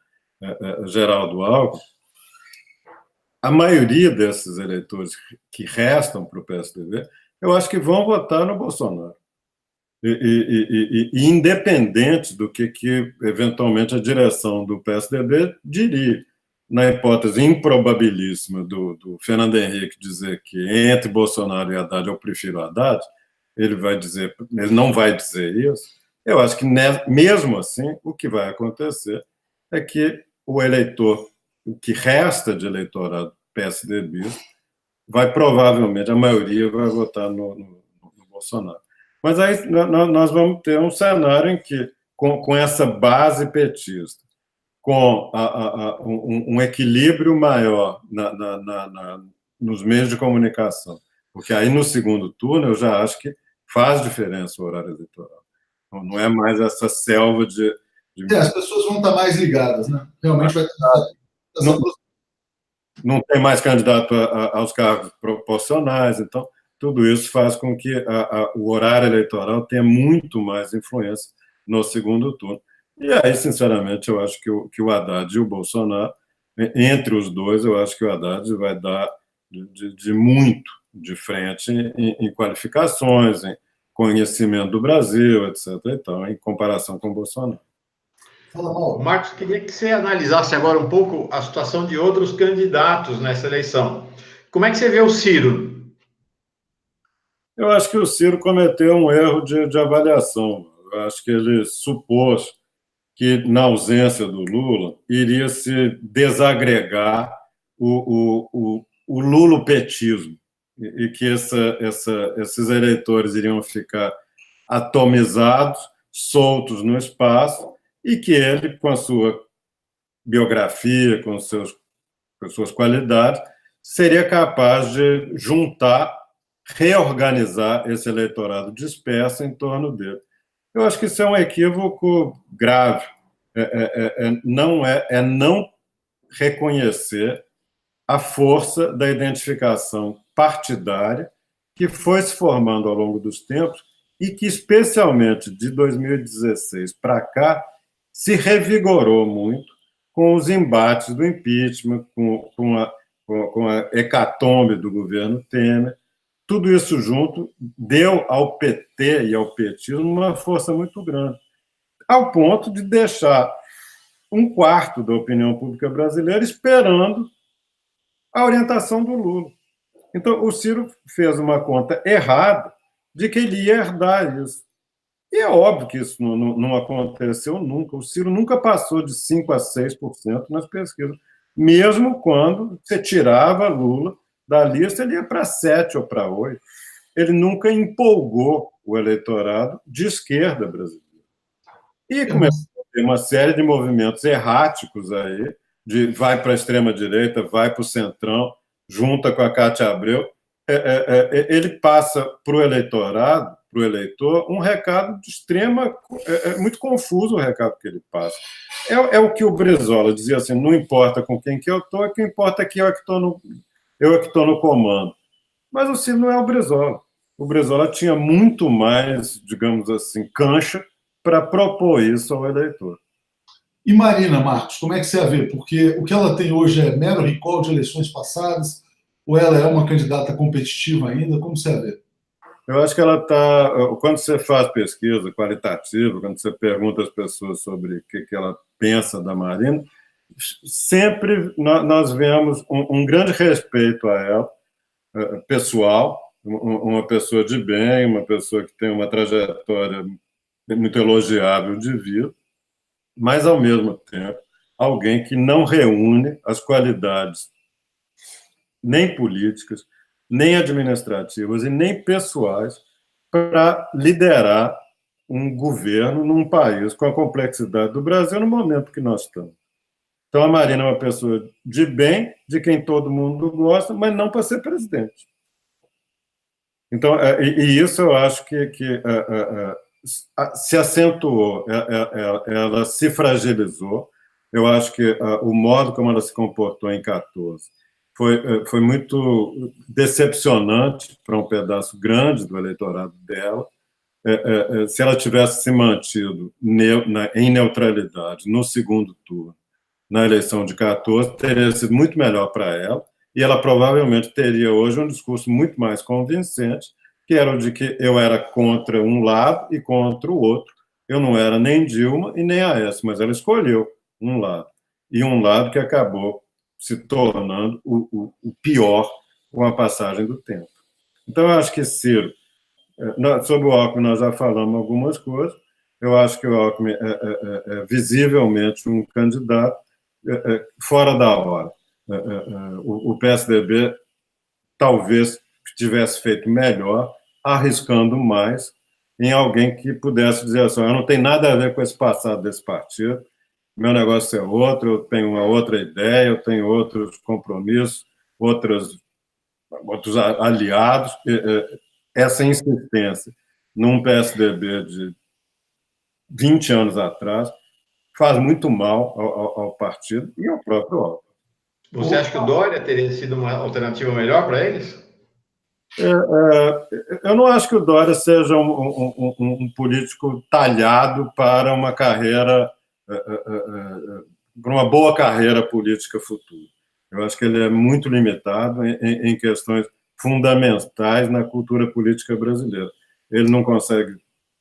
Geraldo Alckmin, a maioria desses eleitores que restam para o PSDB, eu acho que vão votar no Bolsonaro. E independente do que eventualmente a direção do PSDB diria, na hipótese improbabilíssima do Fernando Henrique dizer que entre Bolsonaro e Haddad eu prefiro Haddad, ele não vai dizer isso. Eu acho que mesmo assim o que vai acontecer é que o eleitor, o que resta de eleitorado PSDB, provavelmente a maioria vai votar no Bolsonaro. Mas aí nós vamos ter um cenário em que, com essa base petista, com um equilíbrio maior nos meios de comunicação, porque aí no segundo turno eu já acho que faz diferença o horário eleitoral. Não é mais essa selva de... As pessoas vão estar mais ligadas, né? Realmente vai estar... Não tem mais candidato aos cargos proporcionais, então tudo isso faz com que o horário eleitoral tenha muito mais influência no segundo turno. E aí, sinceramente, eu acho que o Haddad e o Bolsonaro, entre os dois, eu acho que o Haddad vai dar de muito de frente em qualificações, em conhecimento do Brasil, etc. Então, em comparação com o Bolsonaro. Marcos, queria que você analisasse agora um pouco a situação de outros candidatos nessa eleição. Como é que você vê o Ciro? Eu acho que o Ciro cometeu um erro de avaliação. Eu acho que ele supôs que, na ausência do Lula, iria se desagregar o lulopetismo e que esses eleitores iriam ficar atomizados, soltos no espaço, e que ele, com a sua biografia, com suas qualidades, seria capaz de juntar, reorganizar esse eleitorado disperso em torno dele. Eu acho que isso é um equívoco grave. Não reconhecer a força da identificação partidária que foi se formando ao longo dos tempos e que, especialmente de 2016 para cá, se revigorou muito com os embates do impeachment, com a hecatombe do governo Temer. Tudo isso junto deu ao PT e ao petismo uma força muito grande, ao ponto de deixar um quarto da opinião pública brasileira esperando a orientação do Lula. Então, o Ciro fez uma conta errada de que ele ia herdar isso. E é óbvio que isso não aconteceu nunca. O Ciro nunca passou de 5% a 6% nas pesquisas. Mesmo quando você tirava Lula da lista, ele ia para 7% ou para 8%. Ele nunca empolgou o eleitorado de esquerda brasileira. E começou a ter uma série de movimentos erráticos aí, vai para a extrema-direita, vai para o centrão, junta com a Cátia Abreu, ele passa para o eleitorado, para o eleitor, um recado de extrema... muito confuso o recado que ele passa. É o que o Brizola dizia assim, não importa com quem que eu estou, o que importa é que eu é que estou no comando. Mas o Ciro não é o Brizola. O Brizola tinha muito mais, digamos assim, cancha para propor isso ao eleitor. E Marina, Marcos, como é que você a vê? Porque o que ela tem hoje é mero recall de eleições passadas, ou ela é uma candidata competitiva ainda? Como você a vê? Eu acho que ela está... Quando você faz pesquisa qualitativa, quando você pergunta às pessoas sobre o que ela pensa da Marina, sempre nós vemos um grande respeito a ela, pessoal, uma pessoa de bem, uma pessoa que tem uma trajetória muito elogiável de vida, mas, ao mesmo tempo, alguém que não reúne as qualidades nem políticas, nem administrativas e nem pessoais para liderar um governo num país com a complexidade do Brasil no momento que nós estamos. Então, a Marina é uma pessoa de bem, de quem todo mundo gosta, mas não para ser presidente. Então, e isso eu acho que se acentuou, ela se fragilizou. Eu acho que o modo como ela se comportou em 14 foi muito decepcionante para um pedaço grande do eleitorado dela. Se ela tivesse se mantido em neutralidade no segundo turno, na eleição de 14, teria sido muito melhor para ela, e ela provavelmente teria hoje um discurso muito mais convincente, que era o de que eu era contra um lado e contra o outro. Eu não era nem Dilma e nem Aécio, mas ela escolheu um lado. E um lado que acabou se tornando o pior com a passagem do tempo. Então, eu acho que Ciro, sobre o Alckmin nós já falamos algumas coisas, eu acho que o Alckmin é visivelmente um candidato fora da hora. O PSDB talvez tivesse feito melhor, arriscando mais em alguém que pudesse dizer assim, eu não tenho nada a ver com esse passado desse partido, meu negócio é outro, eu tenho uma outra ideia, eu tenho outros compromissos, outros aliados. Essa insistência num PSDB de 20 anos atrás faz muito mal ao partido e ao próprio Alckmin. Você acha que o Dória teria sido uma alternativa melhor para eles? Eu não acho que o Dória seja um político talhado para uma carreira, para uma boa carreira política futura. Eu acho que ele é muito limitado em questões fundamentais na cultura política brasileira. Ele não consegue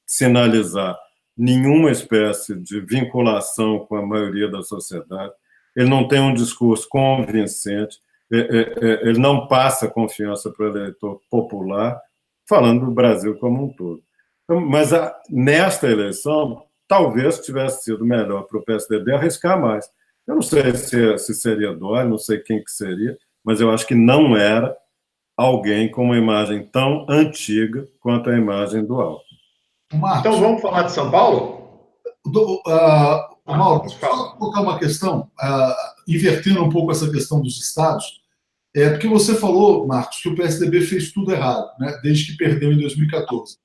sinalizar nenhuma espécie de vinculação com a maioria da sociedade, ele não tem um discurso convincente, ele não passa confiança para o eleitor popular, falando do Brasil como um todo. Mas nesta eleição, talvez tivesse sido melhor para o PSDB arriscar mais. Eu não sei se seria Dória, não sei quem que seria, mas eu acho que não era alguém com uma imagem tão antiga quanto a imagem do Alckmin. Então vamos falar de São Paulo? Mauro, deixa eu só colocar uma questão, invertendo um pouco essa questão dos estados, porque você falou, Marcos, que o PSDB fez tudo errado, né, desde que perdeu em 2014.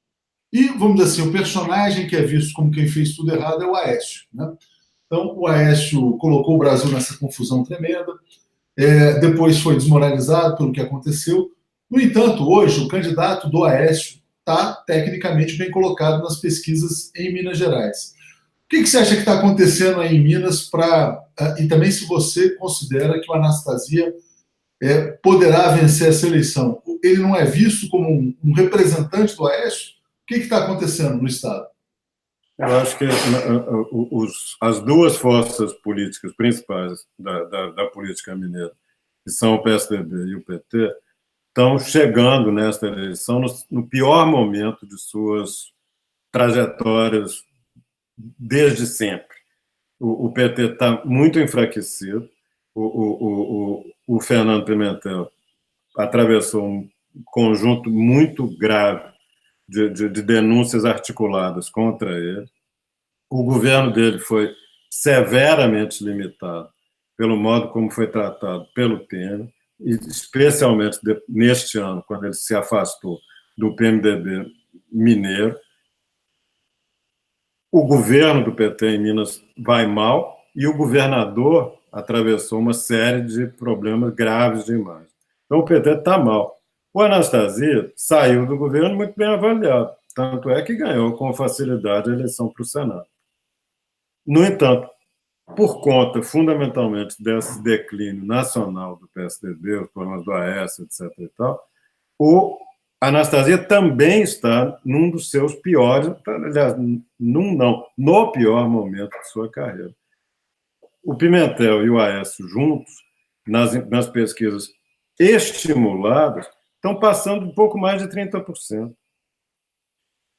E, vamos dizer assim, o personagem que é visto como quem fez tudo errado é o Aécio. Né? Então, o Aécio colocou o Brasil nessa confusão tremenda, depois foi desmoralizado pelo que aconteceu. No entanto, hoje, o candidato do Aécio está tecnicamente bem colocado nas pesquisas em Minas Gerais. O que você acha que está acontecendo aí em Minas e também se você considera que o Anastasia poderá vencer essa eleição? Ele não é visto como um representante do Aécio? O que está acontecendo no Estado? Eu acho que as duas forças políticas principais da política mineira, que são o PSDB e o PT, estão chegando nesta eleição no pior momento de suas trajetórias desde sempre. O PT está muito enfraquecido, o Fernando Pimentel atravessou um conjunto muito grave de denúncias articuladas contra ele. O governo dele foi severamente limitado pelo modo como foi tratado pelo Temer. especialmente neste ano, quando ele se afastou do PMDB mineiro, o governo do PT em Minas vai mal e o governador atravessou uma série de problemas graves de imagem. Então, o PT está mal. O Anastasia saiu do governo muito bem avaliado, tanto é que ganhou com facilidade a eleição para o Senado. No entanto, por conta, fundamentalmente, desse declínio nacional do PSDB, os problemas do Aécio, etc. e tal, o Anastasia também está num dos seus piores, aliás, no pior momento de sua carreira. O Pimentel e o Aécio juntos, nas pesquisas estimuladas, estão passando um pouco mais de 30%.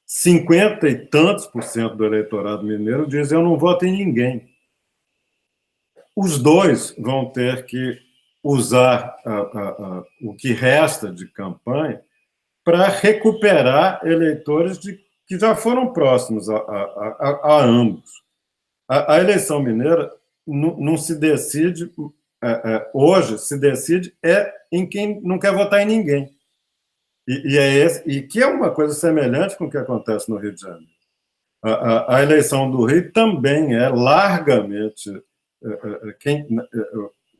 50 e tantos por cento do eleitorado mineiro diz: eu não voto em ninguém. Os dois vão ter que usar o que resta de campanha para recuperar eleitores que já foram próximos a ambos. A eleição mineira não se decide, hoje se decide em quem não quer votar em ninguém. E que é uma coisa semelhante com o que acontece no Rio de Janeiro. A eleição do Rio também é largamente... Quem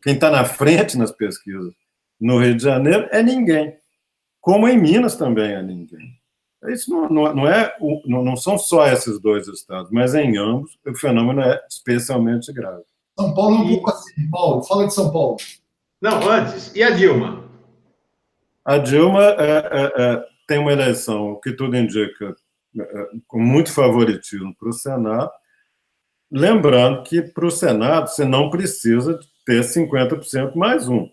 está na frente nas pesquisas no Rio de Janeiro é ninguém. Como em Minas também é ninguém. Isso não são só esses dois estados, mas em ambos o fenômeno é especialmente grave. São Paulo é um pouco assim. Paulo, fala de São Paulo. Não, antes. E a Dilma? A Dilma tem uma eleição, que tudo indica, com muito favoritismo para o Senado, lembrando que para o Senado você não precisa ter 50% mais um.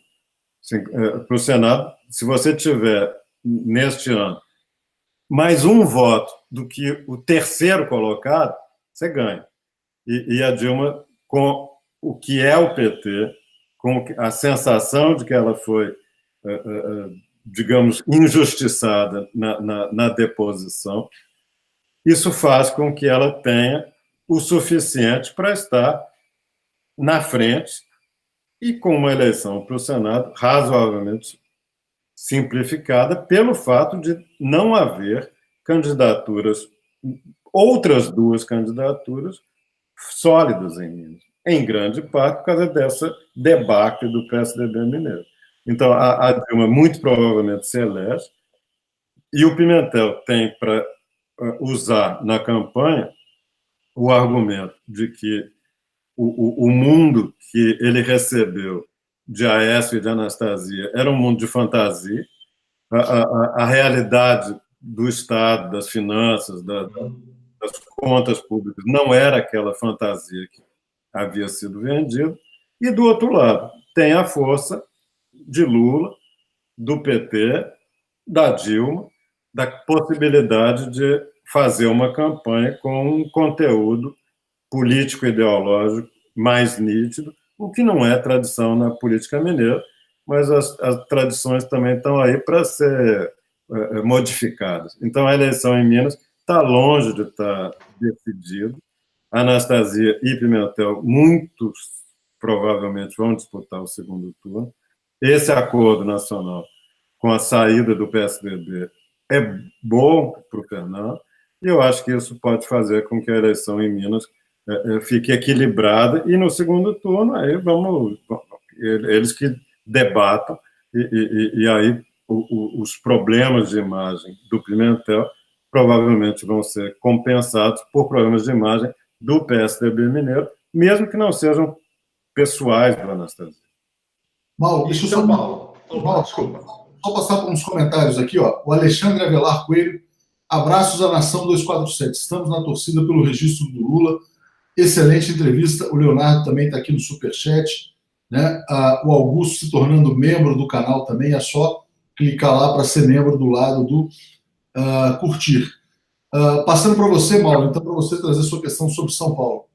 Para o Senado, se você tiver, neste ano, mais um voto do que o terceiro colocado, você ganha. E a Dilma, com o que é o PT, com a sensação de que ela foi, digamos, injustiçada na deposição, isso faz com que ela tenha o suficiente para estar na frente e com uma eleição para o Senado razoavelmente simplificada pelo fato de não haver candidaturas, outras duas candidaturas sólidas em Minas, em grande parte por causa dessa debacle do PSDB mineiro. Então, a Dilma muito provavelmente se elege e o Pimentel tem para usar na campanha o argumento de que o mundo que ele recebeu de Aécio e de Anastasia era um mundo de fantasia, a realidade do Estado, das finanças, das contas públicas, não era aquela fantasia que havia sido vendida, e, do outro lado, tem a força de Lula, do PT, da Dilma, da possibilidade de fazer uma campanha com um conteúdo político-ideológico mais nítido, o que não é tradição na política mineira, mas as tradições também estão aí para ser modificadas. Então, a eleição em Minas está longe de estar decidida. Anastasia e Pimentel, muito provavelmente, vão disputar o segundo turno. Esse acordo nacional com a saída do PSDB é bom para o Fernando, e eu acho que isso pode fazer com que a eleição em Minas fique equilibrada, e no segundo turno aí vamos eles que debatam, e aí os problemas de imagem do Pimentel provavelmente vão ser compensados por problemas de imagem do PSDB mineiro, mesmo que não sejam pessoais do Anastasia. Mauro, deixa eu só... Paulo. Mauro, desculpa. Só passar por uns comentários aqui, ó. O Alexandre Avelar Coelho, abraços à Nação 247. Estamos na torcida pelo registro do Lula. Excelente entrevista. O Leonardo também está aqui no Superchat, né? O Augusto se tornando membro do canal também. É só clicar lá para ser membro do lado do curtir. Passando para você, Mauro, então, para você trazer sua questão sobre São Paulo.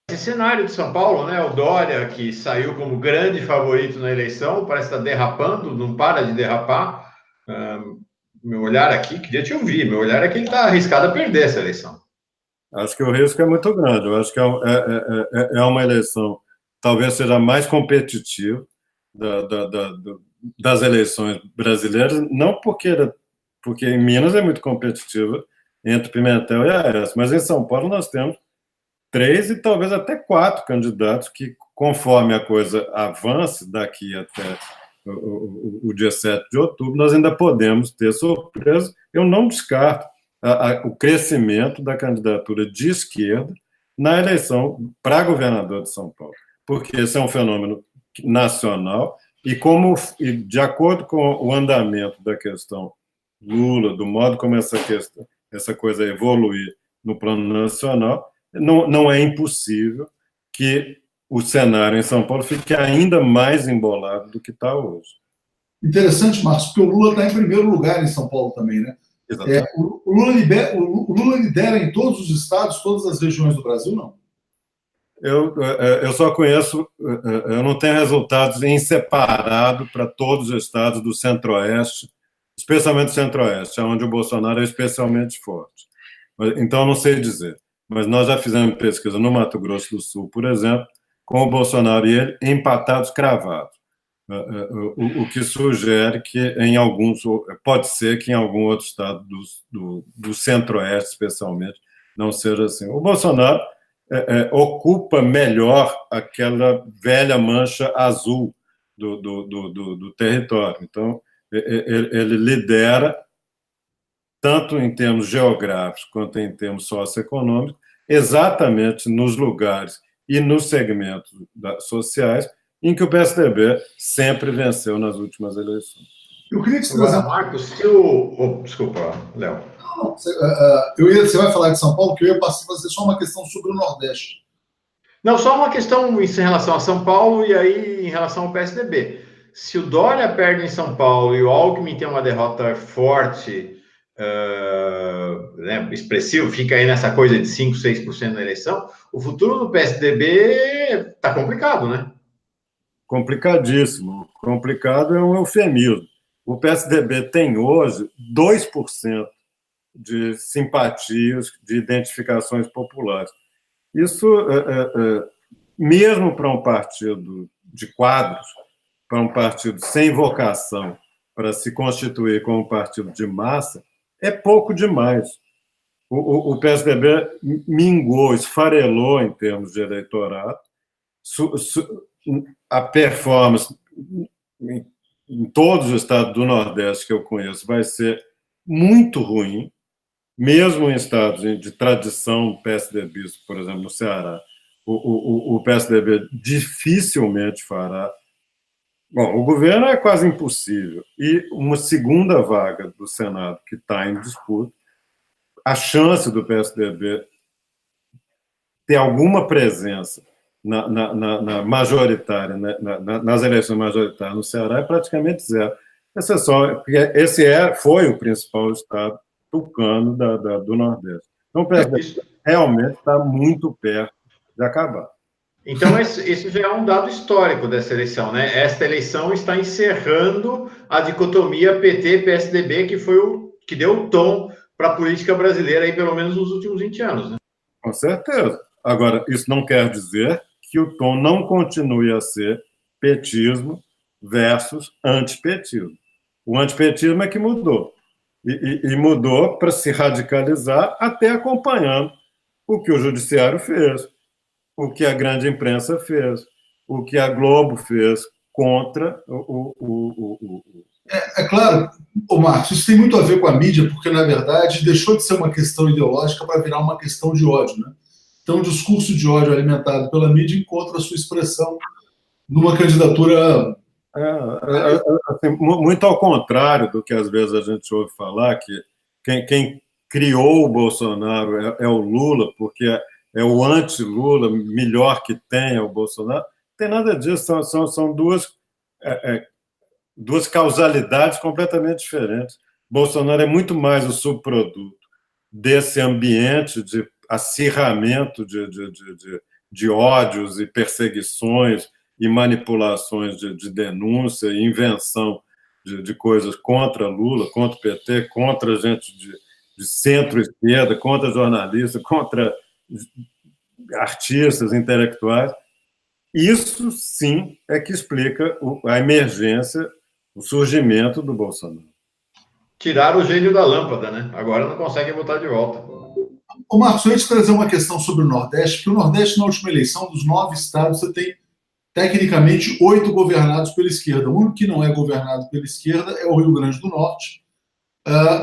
Esse cenário de São Paulo, né? O Dória, que saiu como grande favorito na eleição, parece estar derrapando, não para de derrapar. Meu olhar aqui, queria te ouvir, meu olhar é que ele está arriscado a perder essa eleição. Acho que o risco é muito grande. Eu acho que é uma eleição talvez seja mais competitiva. das eleições brasileiras, não porque em Minas é muito competitiva entre Pimentel e Aécio, mas em São Paulo nós temos 3 e talvez até 4 candidatos que, conforme a coisa avance daqui até o dia 7 de outubro, nós ainda podemos ter surpresa. Eu não descarto o crescimento da candidatura de esquerda na eleição para governador de São Paulo, porque esse é um fenômeno nacional e de acordo com o andamento da questão Lula, do modo como essa coisa evoluir no plano nacional, não é impossível que o cenário em São Paulo fique ainda mais embolado do que está hoje. Interessante, Marcos, porque o Lula está em primeiro lugar em São Paulo também, né? O Lula lidera em todos os estados, todas as regiões do Brasil, não? Eu só conheço, eu não tenho resultados em separado para todos os estados do Centro-Oeste, especialmente o Centro-Oeste, onde o Bolsonaro é especialmente forte. Então, eu não sei dizer. Mas nós já fizemos pesquisa no Mato Grosso do Sul, por exemplo, com o Bolsonaro e ele empatados cravados. O que sugere que pode ser que em algum outro estado do Centro-Oeste, especialmente, não seja assim. O Bolsonaro ocupa melhor aquela velha mancha azul do território. Então, ele lidera, tanto em termos geográficos quanto em termos socioeconômicos, exatamente nos lugares e nos segmentos sociais em que o PSDB sempre venceu nas últimas eleições. Eu queria que você trazesse... Marcos, desculpa, Léo. Você vai falar de São Paulo, que eu ia fazer só uma questão sobre o Nordeste. Não, só uma questão em relação a São Paulo e aí em relação ao PSDB. Se o Dória perde em São Paulo e o Alckmin tem uma derrota forte, expressivo, fica aí nessa coisa de 5%, 6% na eleição, o futuro do PSDB está complicado, né? Complicadíssimo. Complicado é um eufemismo. O PSDB tem hoje 2% de simpatias, de identificações populares. Isso, mesmo para um partido de quadros, para um partido sem vocação para se constituir como partido de massa, é pouco demais. O PSDB mingou, esfarelou em termos de eleitorado, a performance em todos os estados do Nordeste que eu conheço vai ser muito ruim, mesmo em estados de tradição PSDBista, por exemplo, no Ceará, o PSDB dificilmente fará. Bom, o governo é quase impossível. E uma segunda vaga do Senado que está em disputa, a chance do PSDB ter alguma presença na majoritária, nas eleições majoritárias no Ceará é praticamente zero. Esse foi o principal estado tucano do Nordeste. Então, o PSDB realmente está muito perto de acabar. Então, esse já é um dado histórico dessa eleição, né? Esta eleição está encerrando a dicotomia PT-PSDB, que foi o que deu o tom para a política brasileira, aí, pelo menos nos últimos 20 anos, né? Com certeza. Agora, isso não quer dizer que o tom não continue a ser petismo versus antipetismo. O antipetismo é que mudou. E mudou para se radicalizar, até acompanhando o que o judiciário fez, o que a grande imprensa fez, o que a Globo fez contra É claro, Marcos, isso tem muito a ver com a mídia, porque, na verdade, deixou de ser uma questão ideológica para virar uma questão de ódio, né? Então, o discurso de ódio alimentado pela mídia encontra a sua expressão numa candidatura... assim, muito ao contrário do que, às vezes, a gente ouve falar, que quem criou o Bolsonaro é o Lula, porque é o anti-Lula melhor que tem, é o Bolsonaro. Não tem nada disso, são duas causalidades completamente diferentes. Bolsonaro é muito mais o subproduto desse ambiente de acirramento de ódios e perseguições e manipulações de denúncia e invenção de coisas contra Lula, contra o PT, contra gente de centro-esquerda, contra jornalistas, contra artistas, intelectuais, Isso, sim, é que explica a emergência, o surgimento do Bolsonaro. Tiraram o gênio da lâmpada, né? Agora não conseguem botar de volta. Ô Marcos, eu ia te trazer uma questão sobre o Nordeste, porque o Nordeste, na última eleição, dos 9 estados, você tem, tecnicamente, 8 governados pela esquerda. O único que não é governado pela esquerda é o Rio Grande do Norte,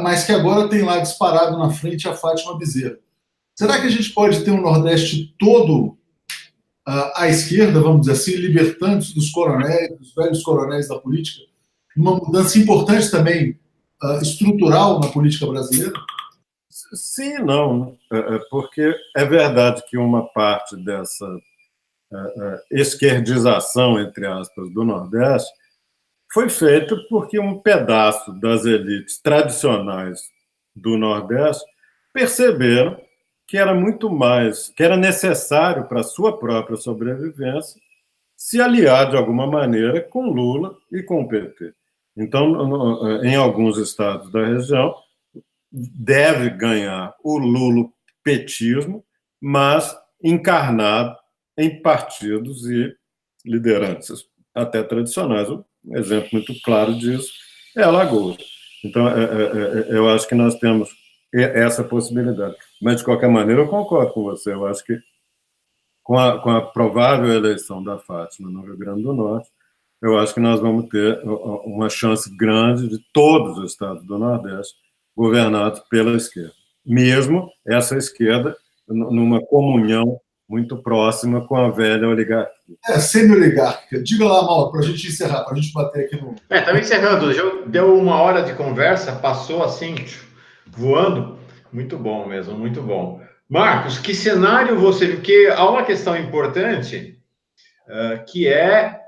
mas que agora tem lá disparado na frente a Fátima Bezerra. Será que a gente pode ter um Nordeste todo à esquerda, vamos dizer assim, libertantes dos coronéis, dos velhos coronéis da política, uma mudança importante também estrutural na política brasileira? Sim, não, porque é verdade que uma parte dessa esquerdização, entre aspas, do Nordeste foi feita porque um pedaço das elites tradicionais do Nordeste perceberam que era muito mais, que era necessário para a sua própria sobrevivência se aliar de alguma maneira com Lula e com o PT. Então, em alguns estados da região, deve ganhar o lulopetismo, mas encarnado em partidos e lideranças até tradicionais. Um exemplo muito claro disso é Alagoas. Então, eu acho que nós temos essa possibilidade. Mas, de qualquer maneira, eu concordo com você. Eu acho que, com a provável eleição da Fátima no Rio Grande do Norte, eu acho que nós vamos ter uma chance grande de todos os estados do Nordeste governados pela esquerda. Mesmo essa esquerda numa comunhão muito próxima com a velha oligarquia. Semi-oligárquica. Diga lá, Mauro, para a gente encerrar, para a gente bater aqui no... Estava encerrando. Deu 1 hora de conversa, passou assim, voando. Muito bom mesmo, muito bom. Marcos, que cenário você viu? Porque há uma questão importante, que é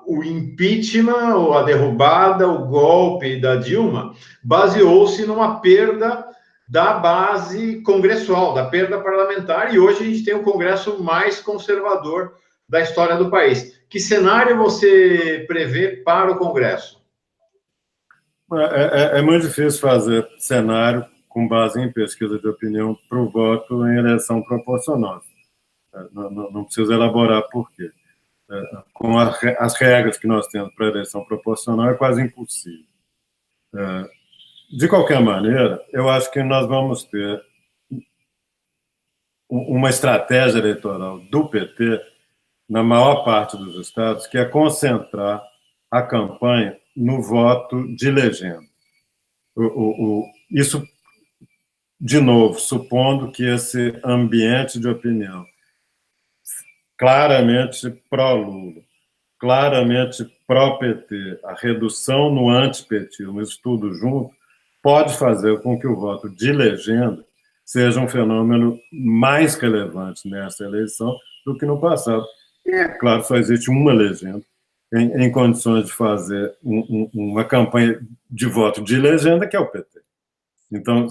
o impeachment, ou a derrubada, o golpe da Dilma, baseou-se numa perda da base congressual, da perda parlamentar, e hoje a gente tem o Congresso mais conservador da história do país. Que cenário você prevê para o Congresso? É muito difícil fazer cenário com base em pesquisa de opinião para o voto em eleição proporcional. Não preciso elaborar por quê. Com as regras que nós temos para a eleição proporcional, é quase impossível. De qualquer maneira, eu acho que nós vamos ter uma estratégia eleitoral do PT, na maior parte dos estados, que é concentrar a campanha no voto de legenda. Isso, de novo, supondo que esse ambiente de opinião claramente pró-Lula, claramente pró-PT, a redução no antipetismo, isso tudo junto, pode fazer com que o voto de legenda seja um fenômeno mais relevante nessa eleição do que no passado. E, é claro, só existe uma legenda em condições de fazer uma campanha de voto de legenda, que é o PT. Então,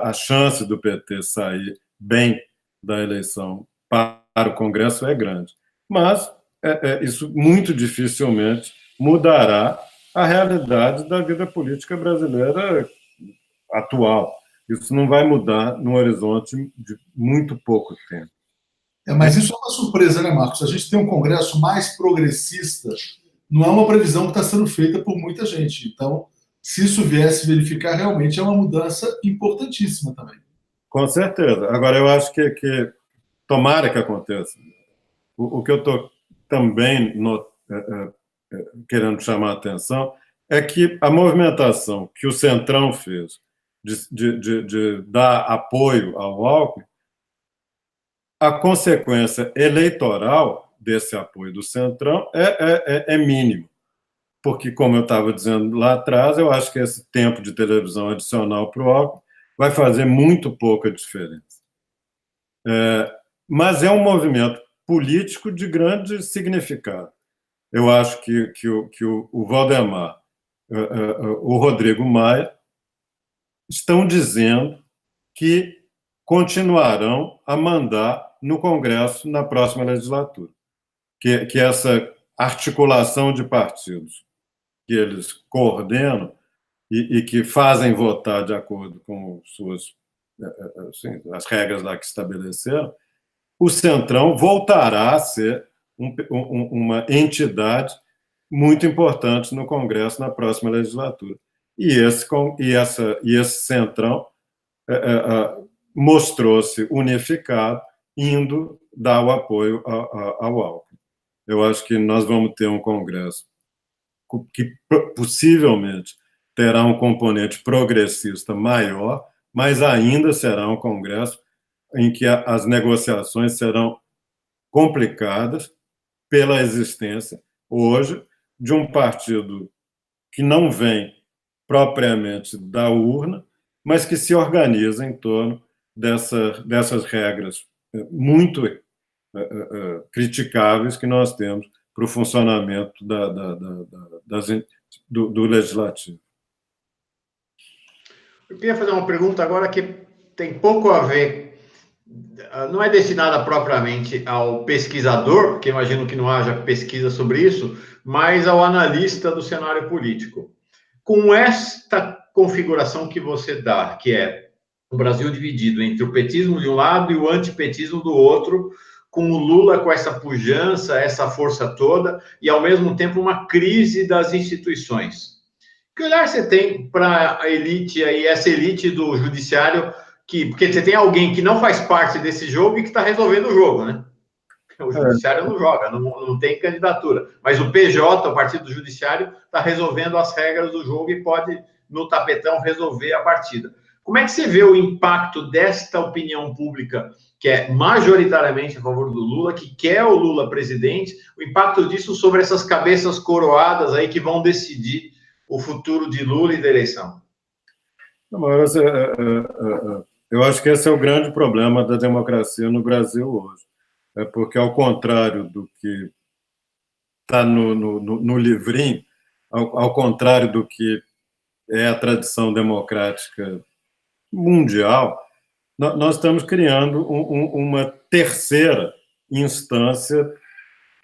a chance do PT sair bem da eleição para o Congresso é grande. Mas isso muito dificilmente mudará a realidade da vida política brasileira atual. Isso não vai mudar no horizonte de muito pouco tempo. Mas isso é uma surpresa, né, Marcos? A gente tem um Congresso mais progressista, não é uma previsão que está sendo feita por muita gente. Então, se isso viesse verificar, realmente é uma mudança importantíssima também. Com certeza. Agora, eu acho que tomara que aconteça. O que eu estou também querendo chamar a atenção é que a movimentação que o Centrão fez de dar apoio ao Alckmin, a consequência eleitoral desse apoio do Centrão é mínimo. Porque, como eu estava dizendo lá atrás, eu acho que esse tempo de televisão adicional para o Alckmin vai fazer muito pouca diferença. Mas é um movimento político de grande significado. Eu acho que o Valdemar, o Rodrigo Maia, estão dizendo que continuarão a mandar no Congresso na próxima legislatura. Que essa articulação de partidos que eles coordenam e que fazem votar de acordo com suas, assim, as regras lá que estabeleceram, o Centrão voltará a ser uma entidade muito importante no Congresso na próxima legislatura. E esse Centrão mostrou-se unificado, indo dar o apoio ao Alckmin. Eu acho que nós vamos ter um Congresso que possivelmente terá um componente progressista maior, mas ainda será um Congresso em que as negociações serão complicadas pela existência, hoje, de um partido que não vem propriamente da urna, mas que se organiza em torno dessas regras muito criticáveis que nós temos para o funcionamento do legislativo. Eu queria fazer uma pergunta agora que tem pouco a ver, não é destinada propriamente ao pesquisador, porque imagino que não haja pesquisa sobre isso, mas ao analista do cenário político. Com esta configuração que você dá, que é o Brasil dividido entre o petismo de um lado e o antipetismo do outro, com o Lula com essa pujança, essa força toda, e ao mesmo tempo uma crise das instituições. Que olhar você tem para a elite aí, essa elite do judiciário, porque você tem alguém que não faz parte desse jogo e que está resolvendo o jogo, né? O judiciário não joga, não tem candidatura. Mas o PJ, o Partido Judiciário, está resolvendo as regras do jogo e pode, no tapetão, resolver a partida. Como é que você vê o impacto desta opinião pública, que é majoritariamente a favor do Lula, que quer o Lula presidente, o impacto disso sobre essas cabeças coroadas aí que vão decidir o futuro de Lula e da eleição? Eu acho que esse é o grande problema da democracia no Brasil hoje. É porque, ao contrário do que está no livrinho, ao contrário do que é a tradição democrática mundial, nós estamos criando uma terceira instância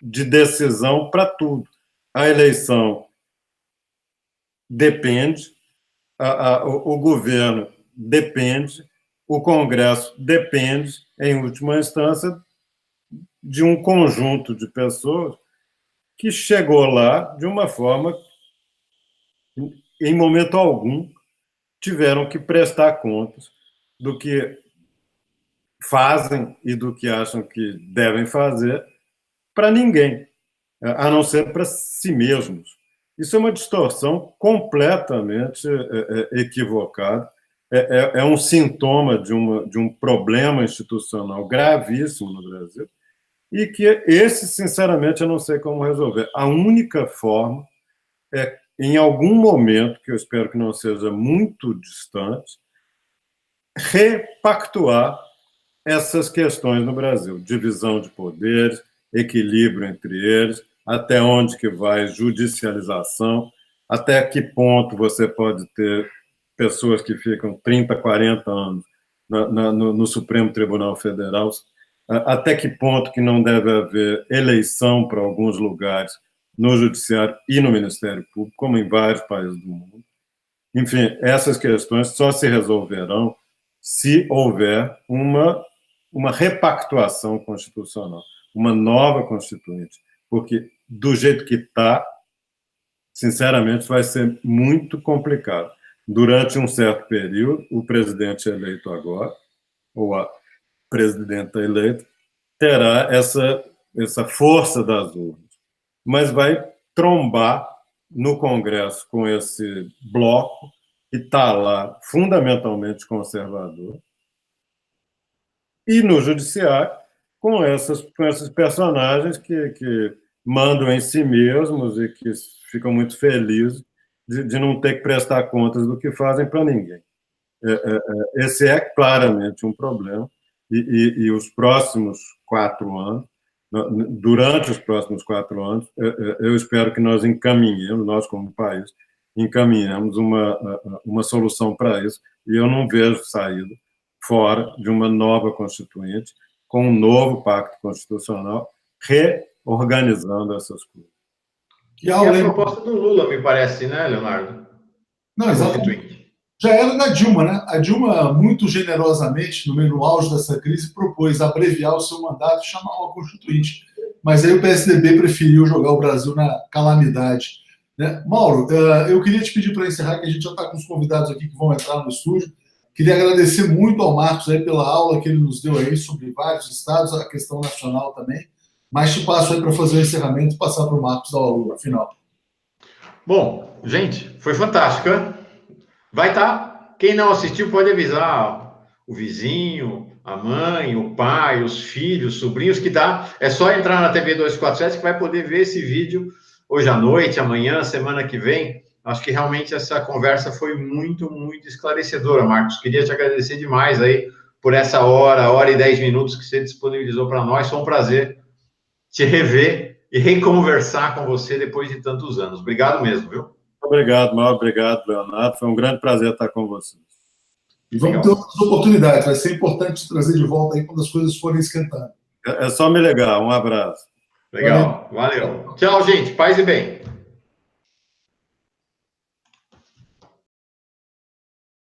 de decisão para tudo. A eleição depende, o governo depende, o Congresso depende, em última instância, de um conjunto de pessoas que chegou lá de uma forma, em momento algum, tiveram que prestar contas do que fazem e do que acham que devem fazer para ninguém, a não ser para si mesmos. Isso é uma distorção completamente equivocada, é um sintoma de um problema institucional gravíssimo no Brasil, e que esse, sinceramente, eu não sei como resolver. A única forma é, em algum momento, que eu espero que não seja muito distante, repactuar essas questões no Brasil. Divisão de poderes, equilíbrio entre eles, até onde que vai judicialização, até que ponto você pode ter pessoas que ficam 30, 40 anos no Supremo Tribunal Federal, até que ponto que não deve haver eleição para alguns lugares no Judiciário e no Ministério Público, como em vários países do mundo. Enfim, essas questões só se resolverão se houver uma repactuação constitucional, uma nova Constituinte, porque do jeito que está, sinceramente, vai ser muito complicado. Durante um certo período, o presidente eleito agora, ou a presidenta eleita, terá essa força das urnas, mas vai trombar no Congresso com esse bloco que está lá fundamentalmente conservador, e no Judiciário com esses personagens que mandam em si mesmos e que ficam muito felizes de não ter que prestar contas do que fazem para ninguém. Esse é claramente um problema, e os próximos 4 anos, durante os próximos 4 anos, eu espero que nós encaminhemos, nós como país, encaminhemos uma solução para isso, e eu não vejo saída fora de uma nova Constituinte, com um novo pacto constitucional, reorganizando essas coisas. E a proposta do Lula, me parece, né, Leonardo? Não, exatamente. Já era da Dilma, né? A Dilma, muito generosamente, no auge dessa crise, propôs abreviar o seu mandato e chamar uma constituinte. Mas aí o PSDB preferiu jogar o Brasil na calamidade. Né? Mauro, eu queria te pedir para encerrar, que a gente já está com os convidados aqui que vão entrar no estúdio. Queria agradecer muito ao Marcos aí pela aula que ele nos deu aí sobre vários estados, a questão nacional também. Mas te passo aí para fazer o encerramento e passar para o Marcos dar a final. Bom, gente, foi fantástico, né? Vai estar. Quem não assistiu pode avisar o vizinho, a mãe, o pai, os filhos, os sobrinhos, que dá. É só entrar na TV 247 que vai poder ver esse vídeo hoje à noite, amanhã, semana que vem. Acho que realmente essa conversa foi muito, muito esclarecedora, Marcos. Queria te agradecer demais aí por essa hora e 10 minutos que você disponibilizou para nós. Foi um prazer te rever e reconversar com você depois de tantos anos. Obrigado mesmo, viu? Obrigado, Mauro. Obrigado, Leonardo. Foi um grande prazer estar com vocês. E vamos ter outras oportunidades. Vai ser importante trazer de volta aí quando as coisas forem esquentando. É só me ligar. Um abraço. Legal. Valeu. Tchau, gente. Paz e bem.